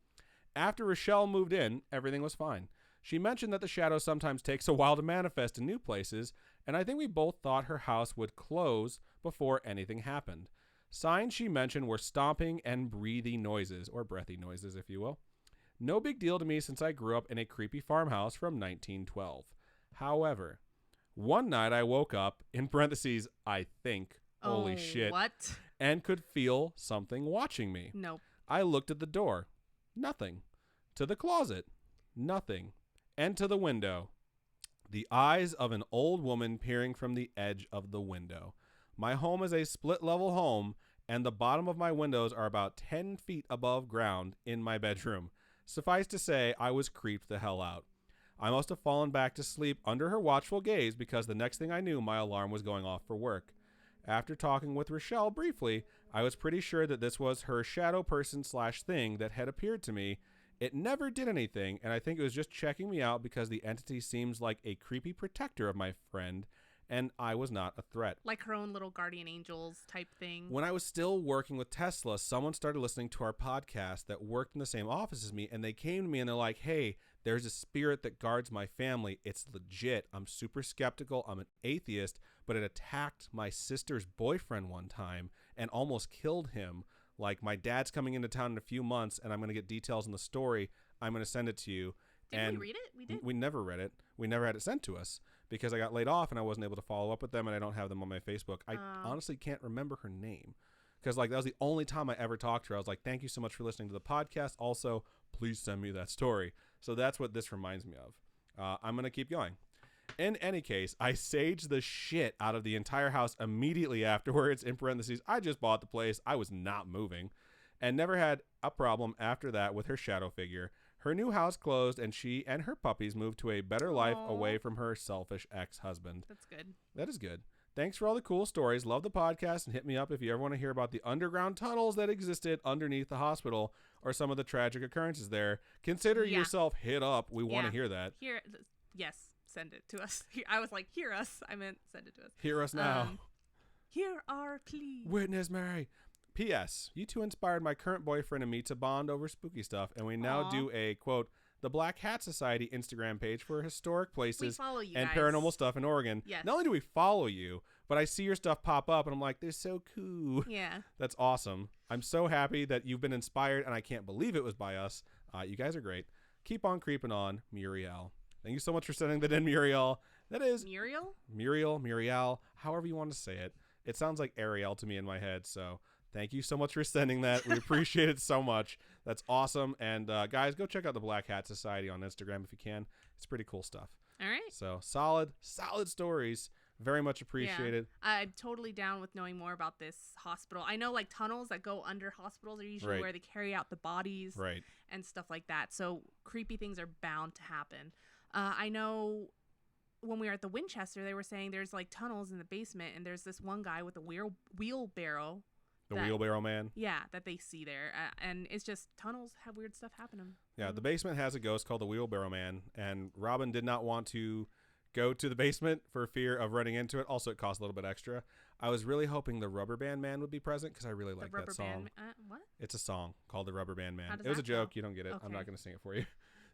After Rochelle moved in, everything was fine. She mentioned that the shadow sometimes takes a while to manifest in new places, and I think we both thought her house would close before anything happened. Signs she mentioned were stomping and breathy noises, or breathy noises, if you will. No big deal to me since I grew up in a creepy farmhouse from 1912. However, one night I woke up, in parentheses, I think, holy shit, what? And could feel something watching me. Nope. I looked at the door. Nothing. To the closet. Nothing. And to the window. The eyes of an old woman peering from the edge of the window. My home is a split-level home, and the bottom of my windows are about 10 feet above ground in my bedroom. Suffice to say, I was creeped the hell out. I must have fallen back to sleep under her watchful gaze because the next thing I knew, my alarm was going off for work. After talking with Rochelle briefly, I was pretty sure that this was her shadow person / thing that had appeared to me. It never did anything, and I think it was just checking me out because the entity seems like a creepy protector of my friend, and I was not a threat. Like her own little guardian angels type thing. When I was still working with Tesla, someone started listening to our podcast that worked in the same office as me, and they came to me and they're like, hey, there's a spirit that guards my family. It's legit. I'm super skeptical. I'm an atheist, but it attacked my sister's boyfriend one time and almost killed him. Like, my dad's coming into town in a few months, and I'm going to get details in the story. I'm going to send it to you. Did we read it? We did. We never read it. We never had it sent to us because I got laid off, and I wasn't able to follow up with them, and I don't have them on my Facebook. I honestly can't remember her name because, like, that was the only time I ever talked to her. I was like, thank you so much for listening to the podcast. Also, please send me that story. So that's what this reminds me of. I'm going to keep going. In any case, I saged the shit out of the entire house immediately afterwards. In parentheses, I just bought the place. I was not moving and never had a problem after that with her shadow figure. Her new house closed and she and her puppies moved to a better life away from her selfish ex-husband. That's good. That is good. Thanks for all the cool stories. Love the podcast and hit me up if you ever want to hear about the underground tunnels that existed underneath the hospital or some of the tragic occurrences there. Consider yourself hit up. We want to hear that. Yes. Send it to us. I was like, hear us. I meant send it to us. Hear us now. Hear our plea. Witness Mary. P.S. You two inspired my current boyfriend and me to bond over spooky stuff, and we now Aw. do a, quote, the Black Hat Society Instagram page for historic We places follow you and guys. paranormal stuff in Oregon. Yes. Not only do we follow you, but I see your stuff pop up, and I'm like, they're so cool. Yeah. That's awesome. I'm so happy that you've been inspired, and I can't believe it was by us. You guys are great. Keep on creeping on, Muriel. Thank you so much for sending that in, Muriel. That is Muriel, however you want to say it. It sounds like Ariel to me in my head, so thank you so much for sending that. We appreciate it so much. That's awesome. And guys, go check out the Black Hat Society on Instagram if you can. It's pretty cool stuff. All right. So solid stories. Very much appreciated. Yeah. I'm totally down with knowing more about this hospital. I know like tunnels that go under hospitals are usually Right. where they carry out the bodies Right. and stuff like that. So creepy things are bound to happen. I know when we were at the Winchester, they were saying there's like tunnels in the basement, and there's this one guy with a wheelbarrow. The that- Wheelbarrow Man. Yeah, that they see there. And it's just tunnels have weird stuff happen to them. Yeah, the basement has a ghost called the Wheelbarrow Man, and Robin did not want to go to the basement for fear of running into it. Also, it costs a little bit extra. I was really hoping the Rubber Band Man would be present because I really like that song. What? It's a song called the Rubber Band Man. How does It was a that joke. go? You don't get it. I'm Okay. not going to sing it for you.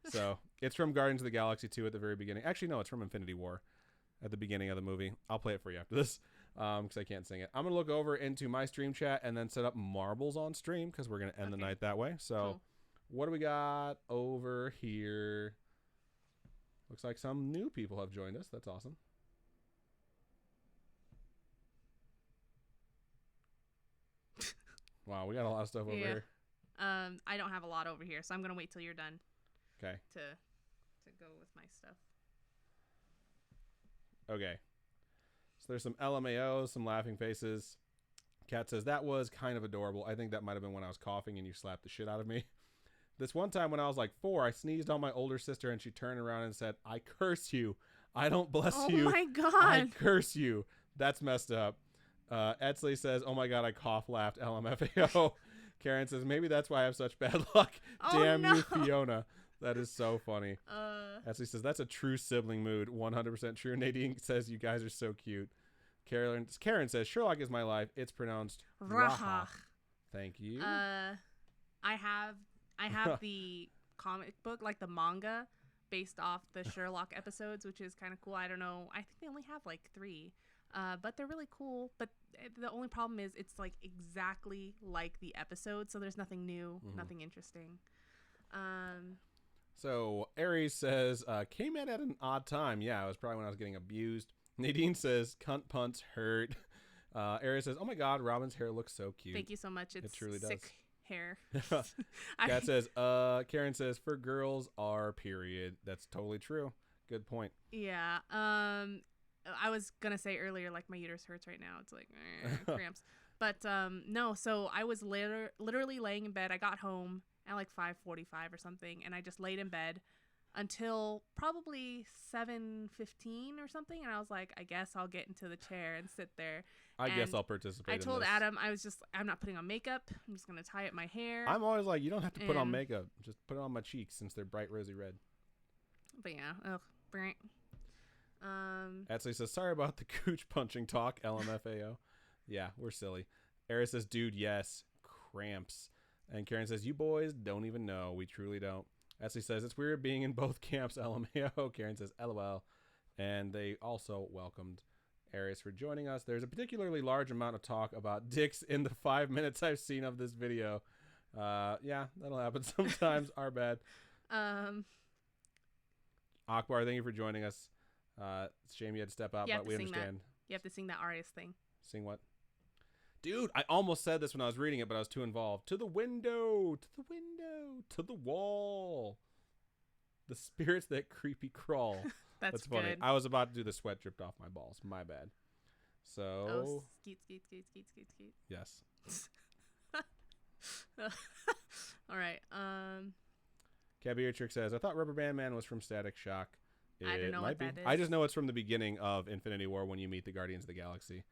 So it's from Guardians of the Galaxy 2 at the very beginning. Actually, no, it's from Infinity War at the beginning of the movie. I'll play it for you after this because I can't sing it. I'm going to look over into my stream chat and then set up marbles on stream because we're going to end the Okay. night that way. So Cool. what do we got over here? Looks like some new people have joined us. That's awesome. Wow, we got a lot of stuff over Yeah. here. I don't have a lot over here, so I'm gonna wait till you're done Okay. to go with my stuff. Okay. So there's some LMAOs, some laughing faces. Kat says, that was kind of adorable. I think that might have been when I was coughing and you slapped the shit out of me. This one time when I was like 4, I sneezed on my older sister and she turned around and said, I curse you. I don't bless Oh you. my I god! curse you. That's messed up. Etsley says, oh my god, I cough laughed. LMFAO. Karen says, maybe that's why I have such bad luck. Oh, Damn no. you, Fiona. That is so funny. Uh, Etsley says, that's a true sibling mood. 100% true. Nadine says, you guys are so cute. Karen says, Sherlock is my life. It's pronounced Raha. Thank you. I have the comic book, like the manga, based off the Sherlock episodes, which is kind of cool. I don't know. I think they only have like 3, but they're really cool. But the only problem is it's like exactly like the episode, so there's nothing new, nothing interesting. So Aries says, came in at an odd time. Yeah, it was probably when I was getting abused. Nadine says, cunt punts hurt. Aries says, oh my god, Robin's hair looks so cute. Thank you so much. It's truly does. sick hair. Kat says, Karen says, for girls are period. That's totally true. Good point. Yeah. I was gonna say earlier, like my uterus hurts right now. It's like cramps. But no. So I was literally laying in bed. I got home at like 5:45 or something, and I just laid in bed until probably 7:15 or something. And I was like, I guess I'll get into the chair and sit there. I guess And I'll participate. I told in this. Adam, I'm not putting on makeup. I'm just gonna tie up my hair. I'm always like, you don't have to put on And- makeup. Just put it on my cheeks since they're bright rosy red. But yeah, ugh, right. Etsley says, sorry about the cooch punching talk, LMFAO. Yeah, we're silly. Eris says, dude, yes, cramps. And Karen says, you boys don't even know. We truly don't. Etsley says, it's weird being in both camps, LMAO. Karen says, LOL. And they also welcomed Eris for joining us. There's a particularly large amount of talk about dicks in the 5 minutes I've seen of this video. Yeah, that'll happen sometimes. Our bad. Akbar, thank you for joining us. It's a shame you had to step out, You have but to we sing that. understand. You have to sing that Arias thing. Sing what? Dude, I almost said this when I was reading it, but I was too involved. To the window, to the window, to the wall. The spirits that creepy crawl. That's funny. good. I was about to do the sweat dripped off my balls. My bad. So, Oh, skeet, skeet, skeet, skeet, skeet, skeet. yes. All right. Cabeatrix says, I thought Rubber Band Man was from Static Shock. I don't know what might be. that is. I just know it's from the beginning of Infinity War when you meet the Guardians of the Galaxy.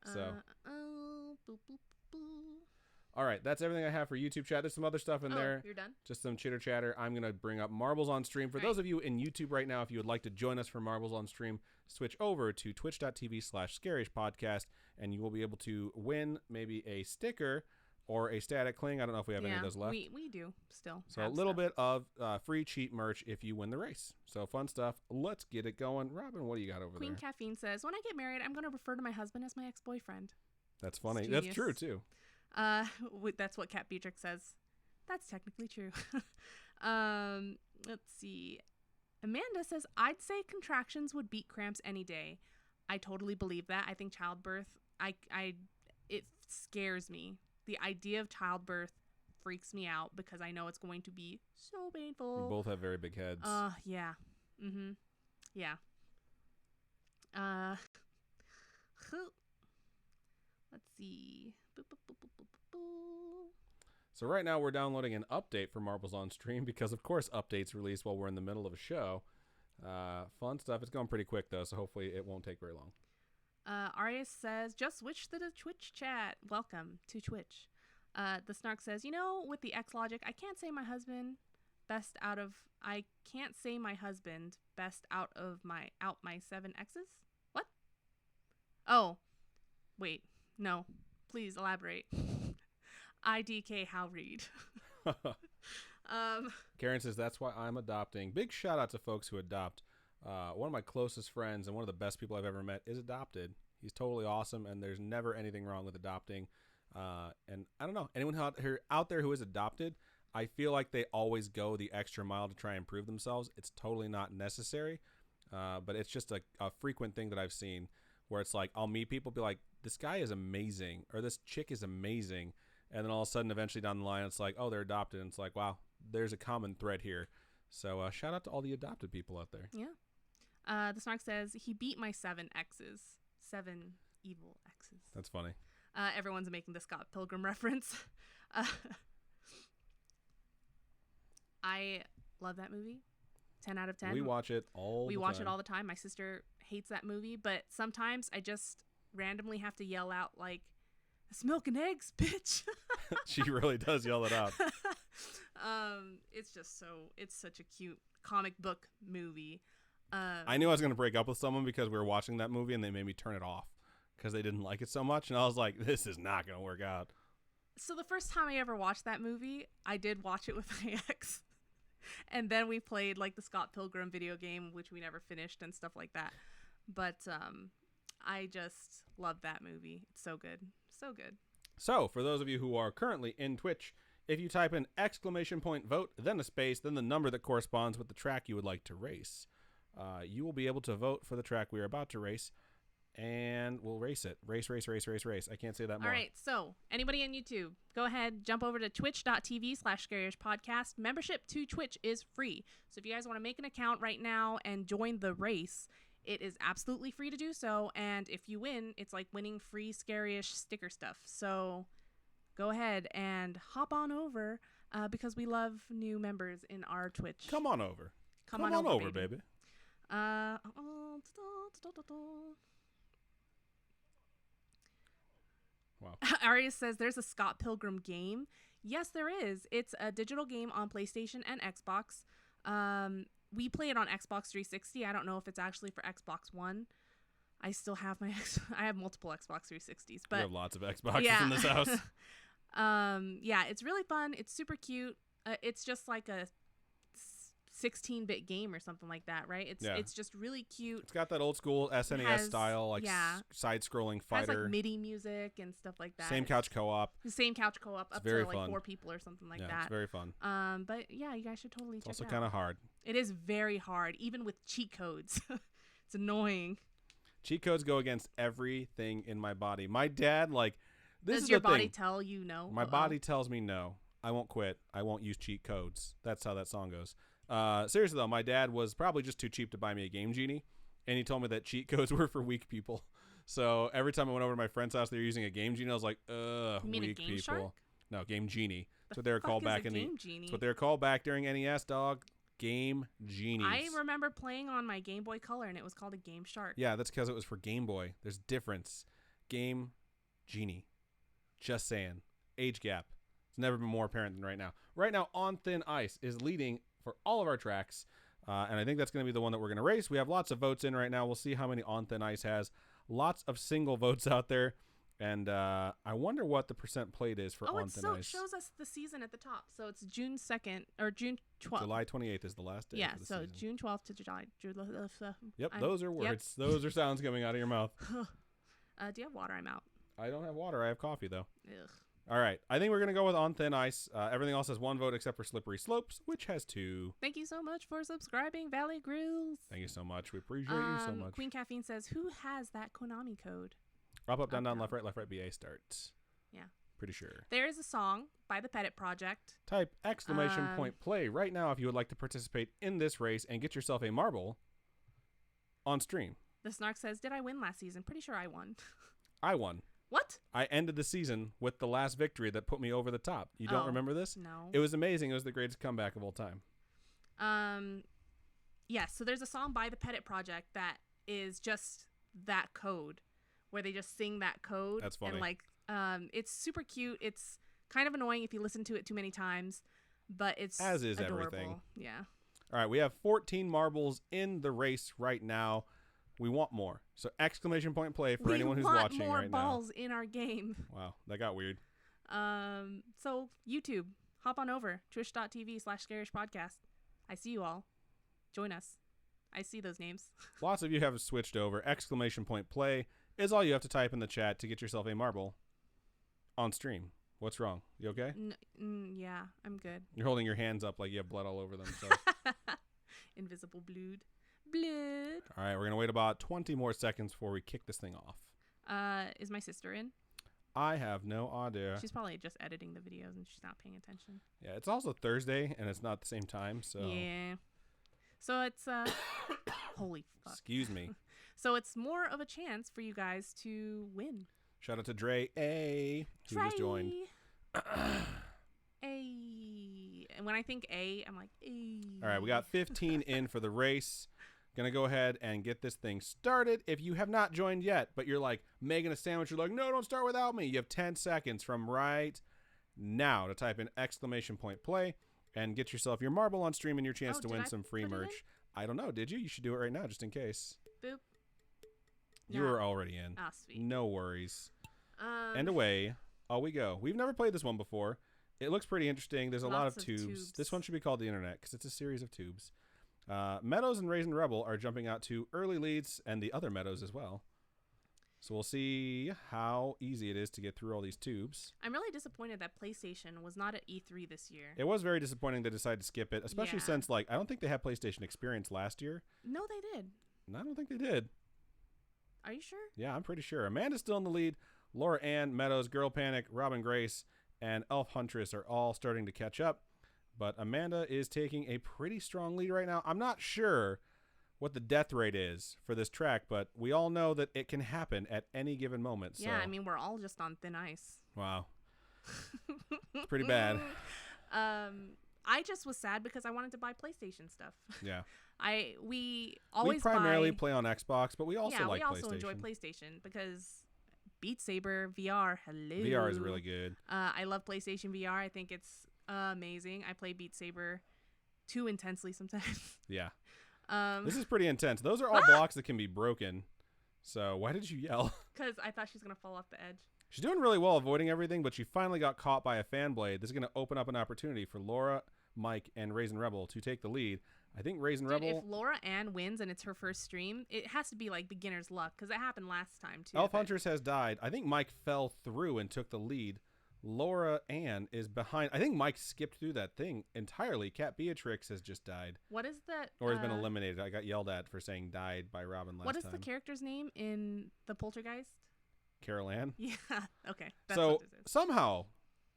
So, Oh, boop, boop, boop. all right, that's everything I have for YouTube chat. There's some other stuff in Oh, there. you're done? Just some chitter chatter. I'm going to bring up Marbles on Stream. For All those of you in YouTube right now, if you would like to join us for Marbles on Stream, switch over to twitch.tv/scarishpodcast, and you will be able to win maybe a sticker or a static cling. I don't know if we have any of those left. We do still. So a little bit of free cheap merch if you win the race. So fun stuff. Let's get it going. Robin, what do you got over Queen there? Caffeine says, when I get married, I'm going to refer to my husband as my ex-boyfriend. That's funny. That's true, too. That's what Kat Beatrix says. That's technically true. Let's see. Amanda says, I'd say contractions would beat cramps any day. I totally believe that. I think childbirth, it scares me. The idea of childbirth freaks me out because I know it's going to be so painful. We both have very big heads. Yeah. Mm-hmm. Yeah. Let's see. So right now we're downloading an update for Marbles on Stream because, of course, updates release while we're in the middle of a show. Fun stuff. It's going pretty quick, though, so hopefully it won't take very long. Arias says, just switch to the Twitch chat. Welcome to Twitch. The Snark says, with the X logic, I can't say my husband best out of my 7 X's. What? Oh, wait. No. Please elaborate. IDK how read. Karen says, that's why I'm adopting. Big shout out to folks who adopt. One of my closest friends and one of the best people I've ever met is adopted. He's totally awesome, and there's never anything wrong with adopting. And I don't know, anyone out there who is adopted, I feel like they always go the extra mile to try and prove themselves. It's totally not necessary, but it's just a frequent thing that I've seen where it's like I'll meet people, be like, this guy is amazing, or this chick is amazing, and then all of a sudden, eventually down the line, it's like, oh, they're adopted, and it's like, wow, there's a common thread here. So shout out to all the adopted people out there. Yeah. The Snark says, he beat my 7 X's. 7 evil X's. That's funny. Everyone's making the Scott Pilgrim reference. I love that movie. 10 out of 10. We watch it all the time. We watch it all the time. My sister hates that movie, but sometimes I just randomly have to yell out, like, it's milk and eggs, bitch. She really does yell it out. It's such a cute comic book movie. I knew I was going to break up with someone because we were watching that movie and they made me turn it off because they didn't like it so much. And I was like, this is not going to work out. So the first time I ever watched that movie, I did watch it with my ex. And then we played like the Scott Pilgrim video game, which we never finished and stuff like that. But I just love that movie. It's so good. So good. So for those of you who are currently in Twitch, if you type in ! vote, then a space, then the number that corresponds with the track you would like to race, you will be able to vote for the track we are about to race, and we'll race it. Race. I can't say that more. All right, so anybody on YouTube, go ahead, jump over to twitch.tv/scaryishpodcast. Membership to Twitch is free. So if you guys want to make an account right now and join the race, it is absolutely free to do so. And if you win, it's like winning free Scaryish sticker stuff. So go ahead and hop on over because we love new members in our Twitch. Come on over. Come on over, baby. Wow. Arias says there's a Scott Pilgrim game. Yes, there is. It's a digital game on PlayStation and Xbox. We play it on Xbox 360. I don't know if it's actually for Xbox One. I still have I have multiple Xbox 360s, but we have lots of Xboxes in this house. Yeah, it's really fun. It's super cute. It's just like a 16-bit game or something like that, right? It's just really cute. It's got that old school SNES style, like side-scrolling fighter. It has like MIDI music and stuff like that. Same couch co-op. The same couch co-op up to like 4 people or something like that. It's very fun. But yeah, you guys should totally check it out. It's also kind of hard. It is very hard, even with cheat codes. It's annoying. Cheat codes go against everything in my body. My dad, like, this Does is your the body thing. tell you no? My body tells me no. I won't quit. I won't use cheat codes. That's how that song goes. Seriously though, my dad was probably just too cheap to buy me a Game Genie, and he told me that cheat codes were for weak people. So every time I went over to my friend's house, they were using a Game Genie. I was like, you mean weak a Game people. Shark? No, Game Genie. That's what they were called back in the. Genie? That's what they were called back during NES, dog. Game Genies. I remember playing on my Game Boy Color, and it was called a Game Shark. Yeah, that's because it was for Game Boy. There's difference. Game Genie. Just saying. Age gap. It's never been more apparent than right now. Right now, On Thin Ice is leading for all of our tracks, and I think that's going to be the one that we're going to race. We have lots of votes in right now. We'll see how many On Thin Ice has. Lots of single votes out there. And I wonder what the percent played is for On Thin Ice. Shows us the season at the top. So it's June 2nd or June 12th. July 28th is the last day. Yeah, for the so season. June 12th to July. Yep, those are words. Yep. Those are sounds coming out of your mouth. Do you have water? I'm out. I don't have water. I have coffee, though. Ugh. All right. I think we're going to go with On Thin Ice. Everything else has 1 vote except for Slippery Slopes, which has 2. Thank you so much for subscribing, Valley Grills. Thank you so much. We appreciate you so much. Queen Caffeine says, who has that Konami code? Up, down, down, left, right, BA starts. Yeah. Pretty sure. There is a song by the Pettit Project. Type exclamation point play right now if you would like to participate in this race and get yourself a marble on stream. The Snark says, did I win last season? Pretty sure I won. I won. What? I ended the season with the last victory that put me over the top. You don't remember this? No. It was amazing. It was the greatest comeback of all time. Yes, so there's a song by the Pettit Project that is just that code, where they just sing that code. That's funny. And it's super cute. It's kind of annoying if you listen to it too many times, but it's as is adorable. Everything. Yeah. All right, we have 14 marbles in the race right now. We want more. So exclamation point play for anyone who's watching right now. We want more balls in our game. Wow, that got weird. So YouTube, hop on over, twitch.tv/scarishpodcast. I see you all. Join us. I see those names. Lots of you have switched over. Exclamation point play is all you have to type in the chat to get yourself a marble on stream. What's wrong? You okay? Yeah, I'm good. You're holding your hands up like you have blood all over them. So. Invisible blood. All right, we're going to wait about 20 more seconds before we kick this thing off. Is my sister in? I have no idea. She's probably just editing the videos and she's not paying attention. Yeah, it's also Thursday and it's not the same time, so. Yeah. So it's, holy fuck. Excuse me. So it's more of a chance for you guys to win. Shout out to Dre A, who just joined. A. And when I think A, I'm like, A. All right, we got 15 in for the race. Gonna go ahead and get this thing started. If you have not joined yet, but you're like making a sandwich, you're like, no, don't start without me. You have 10 seconds from right now to type in exclamation point play and get yourself your marble on stream and your chance to win some free merch. I don't know. Did you? You should do it right now just in case. Boop. You were already in. Ah, sweet. No worries. And away we go. We've never played this one before. It looks pretty interesting. There's a lot of tubes. This one should be called the Internet because it's a series of tubes. Meadows and Raisin Rebel are jumping out to early leads, and the other Meadows as well. So we'll see how easy it is to get through all these tubes. I'm really disappointed that PlayStation was not at E3 this year. It was very disappointing they decided to skip it, especially since, I don't think they had PlayStation Experience last year. No, they did. And I don't think they did. Are you sure? Yeah, I'm pretty sure. Amanda's still in the lead. Laura Ann, Meadows, Girl Panic, Robin Grace, and Elf Huntress are all starting to catch up. But Amanda is taking a pretty strong lead right now. I'm not sure what the death rate is for this track, but we all know that it can happen at any given moment. Yeah, I mean, we're all just on thin ice. Wow. It's pretty bad. I just was sad because I wanted to buy PlayStation stuff. Yeah. We always primarily play on Xbox, but we also like PlayStation. Yeah, we also enjoy PlayStation because Beat Saber VR, hello. VR is really good. I love PlayStation VR. I think it's amazing. I play Beat Saber too intensely sometimes. Yeah. This is pretty intense. Those are all blocks that can be broken. So why did you yell? Because I thought she was going to fall off the edge. She's doing really well avoiding everything, but she finally got caught by a fan blade. This is going to open up an opportunity for Laura, Mike, and Raisin Rebel to take the lead. I think Raisin Rebel... If Laura Ann wins and it's her first stream, it has to be like beginner's luck because it happened last time too. Elf Huntress has died. I think Mike fell through and took the lead. Laura Ann is behind. I think Mike skipped through that thing entirely. Cat Beatrix has just died. What is that? Or has been eliminated. I got yelled at for saying died by Robin last time. What is the character's name in the Poltergeist? Carol Ann? Yeah. Okay. That's so what this is. Somehow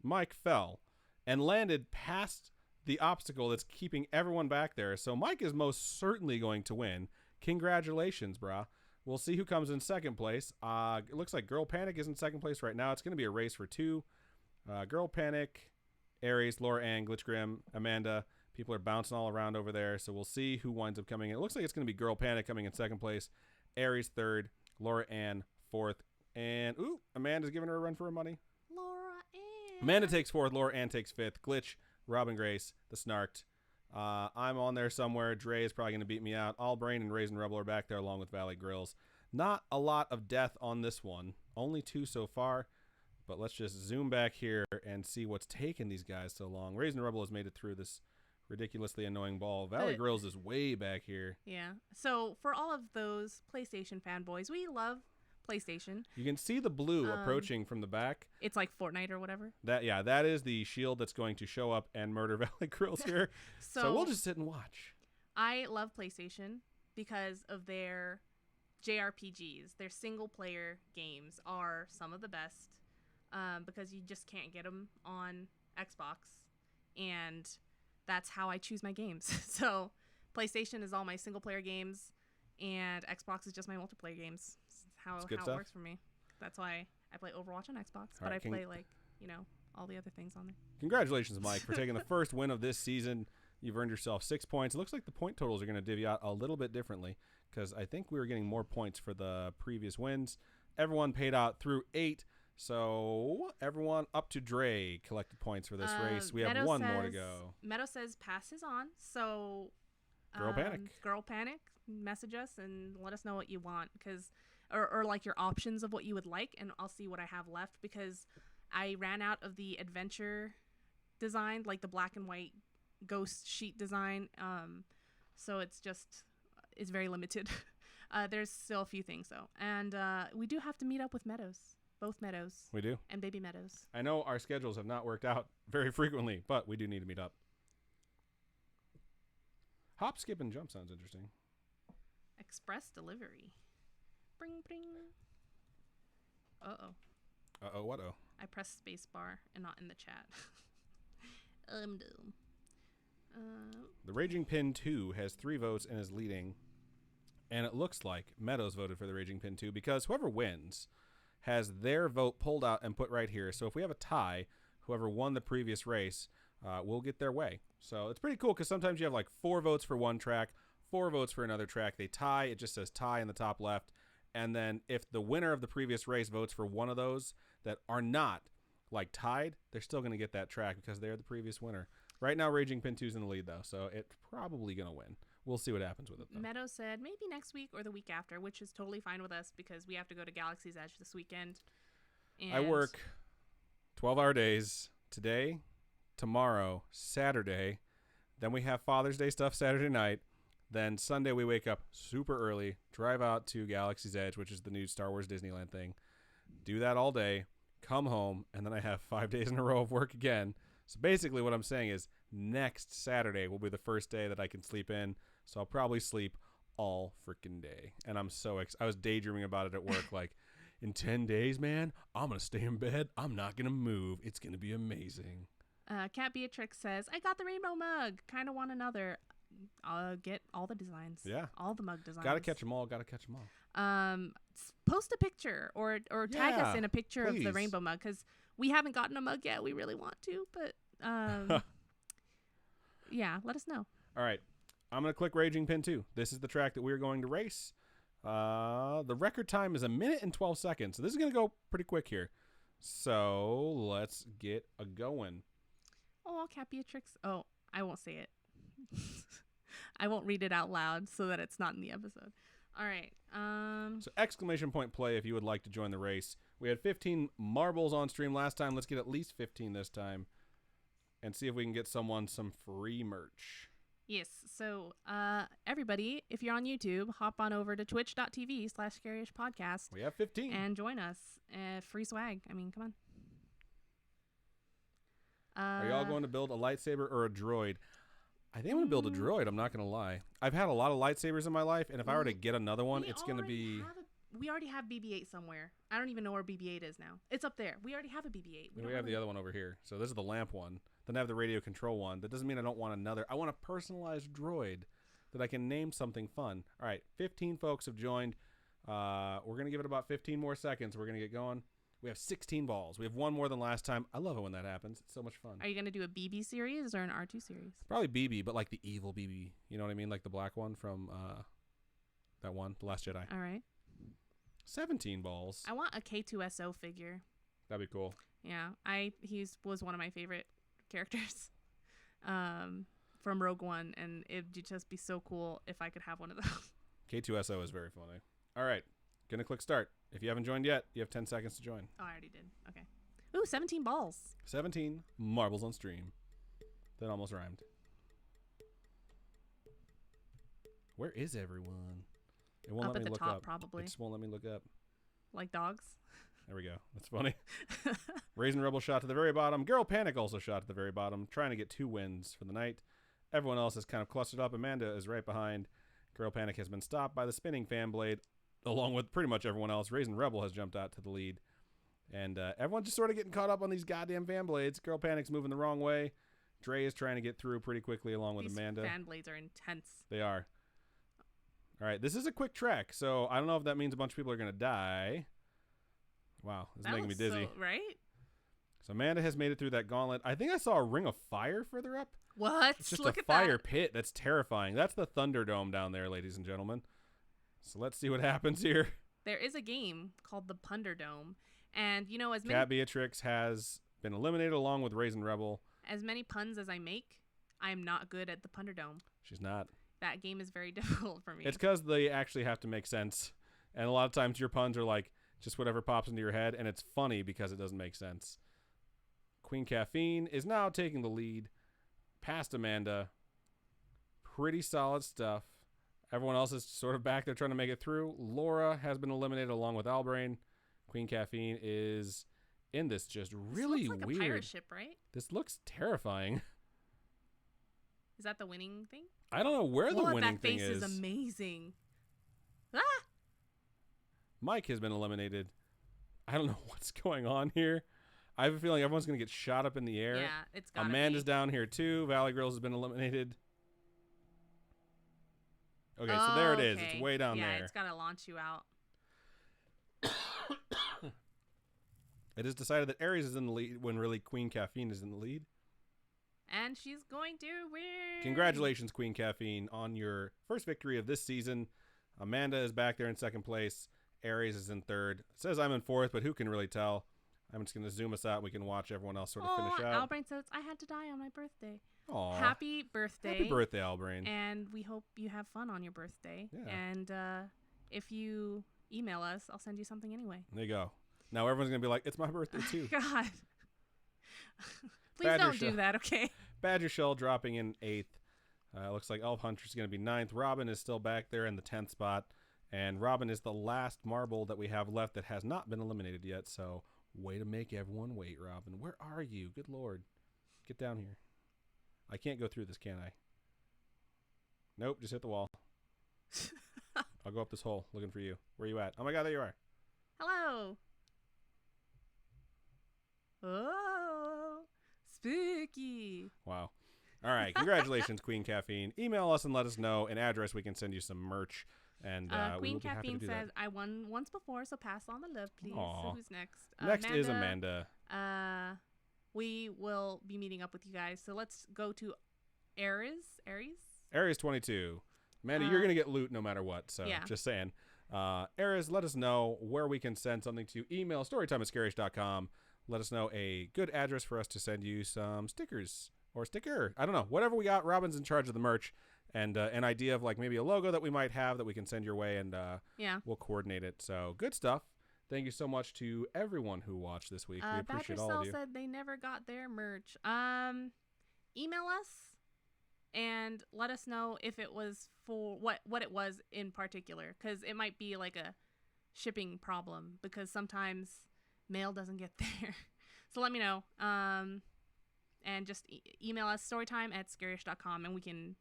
Mike fell and landed past the obstacle that's keeping everyone back there. So Mike is most certainly going to win. Congratulations, brah. We'll see who comes in second place. It looks like Girl Panic is in second place right now. It's going to be a race for two. Girl Panic, Aries, Laura Ann, Glitch Grim, Amanda. People are bouncing all around over there. So we'll see who winds up coming in. It looks like it's going to be Girl Panic coming in second place. Aries third. Laura Ann fourth. And, Amanda's giving her a run for her money. Laura Ann. Amanda takes fourth. Laura Ann takes fifth. Glitch, Robin Grace, the Snarked. I'm on there somewhere. Dre is probably going to beat me out. All Brain and Raisin Rebel are back there along with Valley Grills. Not a lot of death on this one. Only 2 so far. But let's just zoom back here and see what's taken these guys so long. Raisin Rebel has made it through this ridiculously annoying ball. Valley Grills is way back here. Yeah. So for all of those PlayStation fanboys, we love PlayStation. You can see the blue approaching from the back. It's like Fortnite or whatever. That is the shield that's going to show up and murder Valley Grills here. So we'll just sit and watch. I love PlayStation because of their JRPGs. Their single-player games are some of the best. Because you just can't get them on Xbox, and that's how I choose my games. So PlayStation is all my single-player games, and Xbox is just my multiplayer games. How it works for me. That's why I play Overwatch on Xbox, but I play all the other things on there. Congratulations, Mike, for taking the first win of this season. You've earned yourself 6 points. It looks like the point totals are going to divvy out a little bit differently because I think we were getting more points for the previous wins. Everyone paid out through 8. So everyone up to Dre collected points for this race. We have one more to go. Meadow says pass is on. So Girl Panic, message us and let us know what you want or like your options of what you would like, and I'll see what I have left because I ran out of the adventure design, like the black and white ghost sheet design. So it's very limited. There's still a few things though, and we do have to meet up with Meadows. Both Meadows. We do. And Baby Meadows. I know our schedules have not worked out very frequently, but we do need to meet up. Hop, skip, and jump sounds interesting. Express delivery. Bring, bring. Uh-oh. Uh-oh, what-oh? I pressed space bar and not in the chat. I'm dumb. The Raging Pin 2 has 3 votes and is leading. And it looks like Meadows voted for the Raging Pin 2 because whoever wins has their vote pulled out and put right here. So if we have a tie, whoever won the previous race will get their way. So it's pretty cool because sometimes you have like 4 votes for one track, 4 votes for another track. They tie. It just says tie in the top left. And then if the winner of the previous race votes for one of those that are not like tied, they're still going to get that track because they're the previous winner. Right now, Raging Pin 2's in the lead, though, so it's probably going to win. We'll see what happens with it, though. Meadow said maybe next week or the week after, which is totally fine with us because we have to go to Galaxy's Edge this weekend. And I work 12-hour days today, tomorrow, Saturday. Then we have Father's Day stuff Saturday night. Then Sunday we wake up super early, drive out to Galaxy's Edge, which is the new Star Wars Disneyland thing. Do that all day, come home, and then I have 5 days in a row of work again. So basically what I'm saying is next Saturday will be the first day that I can sleep in. So I'll probably sleep all freaking day. And I'm so I was daydreaming about it at work. Like, in 10 days, man, I'm going to stay in bed. I'm not going to move. It's going to be amazing. Cat Beatrix says, I got the rainbow mug. Kind of want another. I'll get all the designs. Yeah. All the mug designs. Gotta catch them all. Post a picture or tag us in a picture please. Of the rainbow mug because we haven't gotten a mug yet. We really want to, but yeah, let us know. All right. I'm going to click Raging Pin 2. This is the track that we're going to race. The record time is 1 minute and 12 seconds. So this is going to go pretty quick here. So let's get a going. Oh, Cat Beatrix. Oh, I won't say it. I won't read it out loud so that it's not in the episode. All right. So exclamation point play if you would like to join the race. We had 15 marbles on stream last time. Let's get at least 15 this time and see if we can get someone some free merch. Yes. So everybody, if you're on YouTube, hop on over to twitch.tv/scaryishpodcast. We have 15. And join us. Free swag. I mean, come on. Are y'all going to build a lightsaber or a droid? I think I'm going to build a droid. I'm not going to lie. I've had a lot of lightsabers in my life, and if I were to get another one, it's going to be... We already have BB-8 somewhere. I don't even know where BB-8 is now. It's up there. We already have a BB-8. We have the other one over here. So this is the lamp one. Then I have the radio control one. That doesn't mean I don't want another. I want a personalized droid that I can name something fun. All right, 15 folks have joined. We're going to give it about 15 more seconds. We're going to get going. We have 16 balls. We have one more than last time. I love it when that happens. It's so much fun. Are you going to do a BB series or an R2 series? Probably BB, but like the evil BB. You know what I mean? Like the black one from that one, The Last Jedi. All right. 17 balls. I want a K2SO figure. That'd be cool. Yeah, he was one of my favorite characters from Rogue One, and it'd just be so cool if I could have one of those. K2SO is very funny. All right, Gonna click start. If you haven't joined yet, you have 10 seconds to join. Oh, I already did. Okay. Ooh, 17 balls. 17 marbles on stream. That almost rhymed. Where is everyone? It won't Up let at me the look top, up. probably. It just won't let me look up. Like dogs. There we go. That's funny. Raisin Rebel shot to the very bottom. Girl Panic also shot to the very bottom, trying to get 2 wins for the night. Everyone else is kind of clustered up. Amanda is right behind. Girl Panic has been stopped by the spinning fan blade, along with pretty much everyone else. Raisin Rebel has jumped out to the lead. And everyone's just sort of getting caught up on these goddamn fan blades. Girl Panic's moving the wrong way. Dre is trying to get through pretty quickly along with Amanda. These fan blades are intense. They are. All right, this is a quick track, so I don't know if that means a bunch of people are going to die. Wow, this is making me dizzy. Right? So Amanda has made it through that gauntlet. I think I saw a ring of fire further up. What? It's just Look a at fire that. pit. That's terrifying. That's the Thunderdome down there, ladies and gentlemen. So let's see what happens here. There is a game called the Punderdome, and you know, as Cat Beatrix has been eliminated along with Raisin Rebel. As many puns as I make, I am not good at the Punderdome. She's not. That game is very difficult for me. It's because they actually have to make sense. And a lot of times your puns are like just whatever pops into your head, and it's funny because it doesn't make sense. Queen Caffeine is now taking the lead past Amanda. Pretty solid stuff. Everyone else is sort of back there trying to make it through. Laura has been eliminated along with Albrain. Queen Caffeine is in this just really this looks like weird. a pirate ship, right? This looks terrifying. Is that the winning thing? I don't know where the winning thing is. That face is amazing. Ah! Mike has been eliminated. I don't know what's going on here. I have a feeling everyone's going to get shot up in the air. Yeah, it's gotta Amanda's be. down here too. Valley Girls has been eliminated. Okay, so there it is. It's way down there. Yeah, it's got to launch you out. It is decided that Aries is in the lead when really Queen Caffeine is in the lead. And she's going to win. Congratulations, Queen Caffeine, on your first victory of this season. Amanda is back there in second place. Aries is in third. It says I'm in fourth, but who can really tell? I'm just going to zoom us out. We can watch everyone else sort of finish out. Albrain says, I had to die on my birthday. Aww. Happy birthday. Happy birthday, Albrain. And we hope you have fun on your birthday. Yeah. And if you email us, I'll send you something anyway. There you go. Now everyone's going to be like, it's my birthday too. God. Please Badger don't do that, okay? Badger Shell dropping in 8th. Looks like Elf Hunter's going to be 9th. Robin is still back there in the 10th spot. And Robin is the last marble that we have left that has not been eliminated yet. So, way to make everyone wait, Robin. Where are you? Good Lord. Get down here. I can't go through this, can I? Nope, just hit the wall. I'll go up this hole looking for you. Where are you at? Oh my God, there you are. Hello. Oh, spooky. Wow. All right. Congratulations, Queen Caffeine. Email us and let us know an address. We can send you some merch. And we Queen will be happy to Caffeine do says, that. I won once before, so pass on the love, please. Aw. So who's next? Next is Amanda. We will be meeting up with you guys. So let's go to Aries. Aries 22. Amanda, you're going to get loot no matter what. So yeah. Just saying. Aries, let us know where we can send something to. Email storytime@scarish.com. Let us know a good address for us to send you some stickers or sticker. I don't know. Whatever we got. Robin's in charge of the merch. And an idea of like maybe a logo that we might have that we can send your way, and we'll coordinate it. So good stuff. Thank you so much to everyone who watched this week. We appreciate all of you. said they never got their merch. Email us and let us know if it was for what it was in particular, because it might be like a shipping problem because sometimes mail doesn't get there. So let me know. And just email us storytime@scarish.com and we can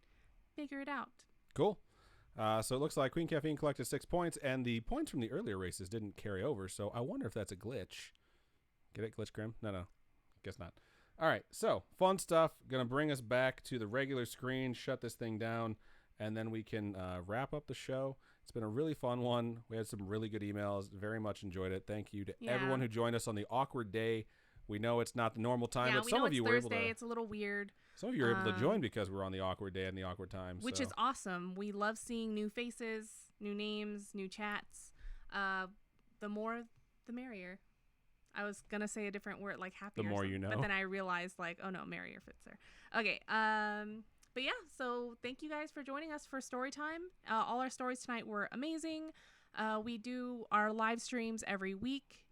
figure it out. Cool. So it looks like Queen Caffeine collected 6 points, and the points from the earlier races didn't carry over, so I wonder if that's a glitch. Get it, Glitch Grim? No. Guess not. All right, so fun stuff. Going to bring us back to the regular screen, shut this thing down, and then we can wrap up the show. It's been a really fun one. We had some really good emails. Very much enjoyed it. Thank you to everyone who joined us on the awkward day. We know it's not the normal time, but some of you were able to. It's a little weird. Some of you were able to join because we're on the awkward day and the awkward time. Which is awesome. We love seeing new faces, new names, new chats. The more, the merrier. I was going to say a different word, like happy. The more you know. But then I realized, like, oh no, merrier fits there. Okay. But yeah, so thank you guys for joining us for Storytime. All our stories tonight were amazing. We do our live streams every week.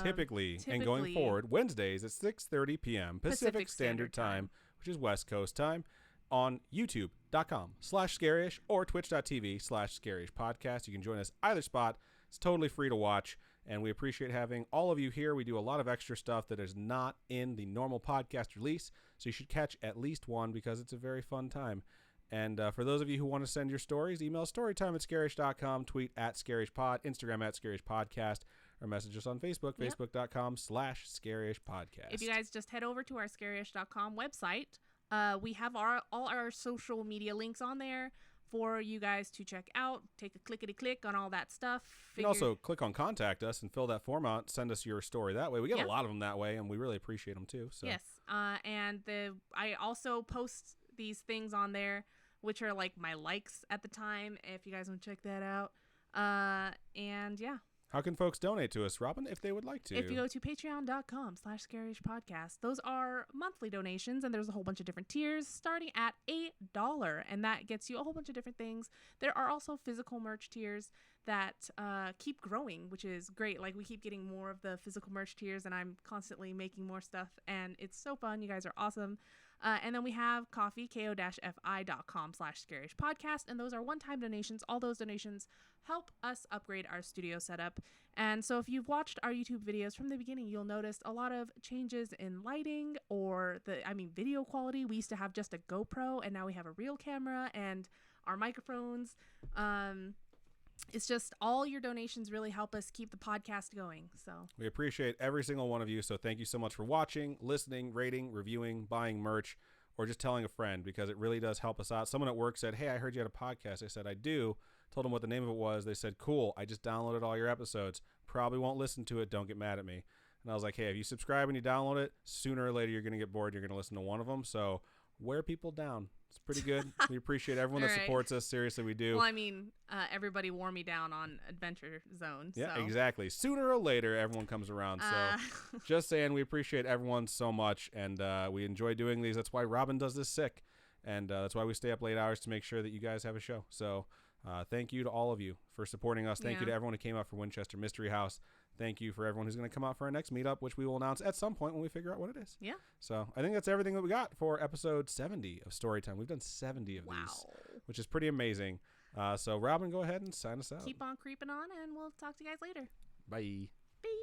Typically, and going forward, Wednesdays at 6:30 p.m. Pacific Standard Time, which is West Coast time, on youtube.com/scaryish or twitch.tv/scaryish podcast. You can join us either spot. It's totally free to watch, and we appreciate having all of you here. We do a lot of extra stuff that is not in the normal podcast release, so you should catch at least one because it's a very fun time. And for those of you who want to send your stories, email storytime@scaryish.com, tweet @scariyishpod, Instagram @scariyishpodcast, or message us on Facebook, facebook.com/scaryish podcast. If you guys just head over to our scaryish.com website, we have all our social media links on there for you guys to check out. Take a clickety-click on all that stuff. You can also click on Contact Us and fill that form out. Send us your story that way. We get a lot of them that way, and we really appreciate them too. So. Yes, and I also post these things on there, which are like my likes at the time, if you guys want to check that out. And yeah. How can folks donate to us, Robin, if they would like to? If you go to patreon.com/scaryish-podcast, those are monthly donations, and there's a whole bunch of different tiers starting at $8, and that gets you a whole bunch of different things. There are also physical merch tiers that keep growing, which is great. Like, we keep getting more of the physical merch tiers, and I'm constantly making more stuff, and it's so fun. You guys are awesome. And then we have coffee, ko-fi.com/scaryish-podcast, and those are one-time donations. All those donations help us upgrade our studio setup. And so if you've watched our YouTube videos from the beginning, you'll notice a lot of changes in lighting or video quality. We used to have just a GoPro, and now we have a real camera and our microphones. It's just all your donations really help us keep the podcast going. So we appreciate every single one of you. So thank you so much for watching, listening, rating, reviewing, buying merch, or just telling a friend, because it really does help us out. Someone at work said, "Hey, I heard you had a podcast." I said, "I do." Told them what the name of it was. They said, "Cool. I just downloaded all your episodes. Probably won't listen to it. Don't get mad at me." And I was like, "Hey, if you subscribe and you download it, sooner or later you're going to get bored. You're going to listen to one of them. So wear people down. It's pretty good." We appreciate everyone that supports us. Seriously, we do. Well, I mean, everybody wore me down on Adventure Zone. Yeah, so. Exactly. Sooner or later, everyone comes around. So just saying, we appreciate everyone so much, and we enjoy doing these. That's why Robin does this sick, and that's why we stay up late hours to make sure that you guys have a show. So thank you to all of you for supporting us. Thank you to everyone who came out for Winchester Mystery House. Thank you for everyone who's going to come out for our next meetup, which we will announce at some point when we figure out what it is. Yeah. So I think that's everything that we got for episode 70 of Storytime. We've done 70 of these, which is pretty amazing. So Robin, go ahead and sign us out. Keep on creeping on, and we'll talk to you guys later. Bye. Bye.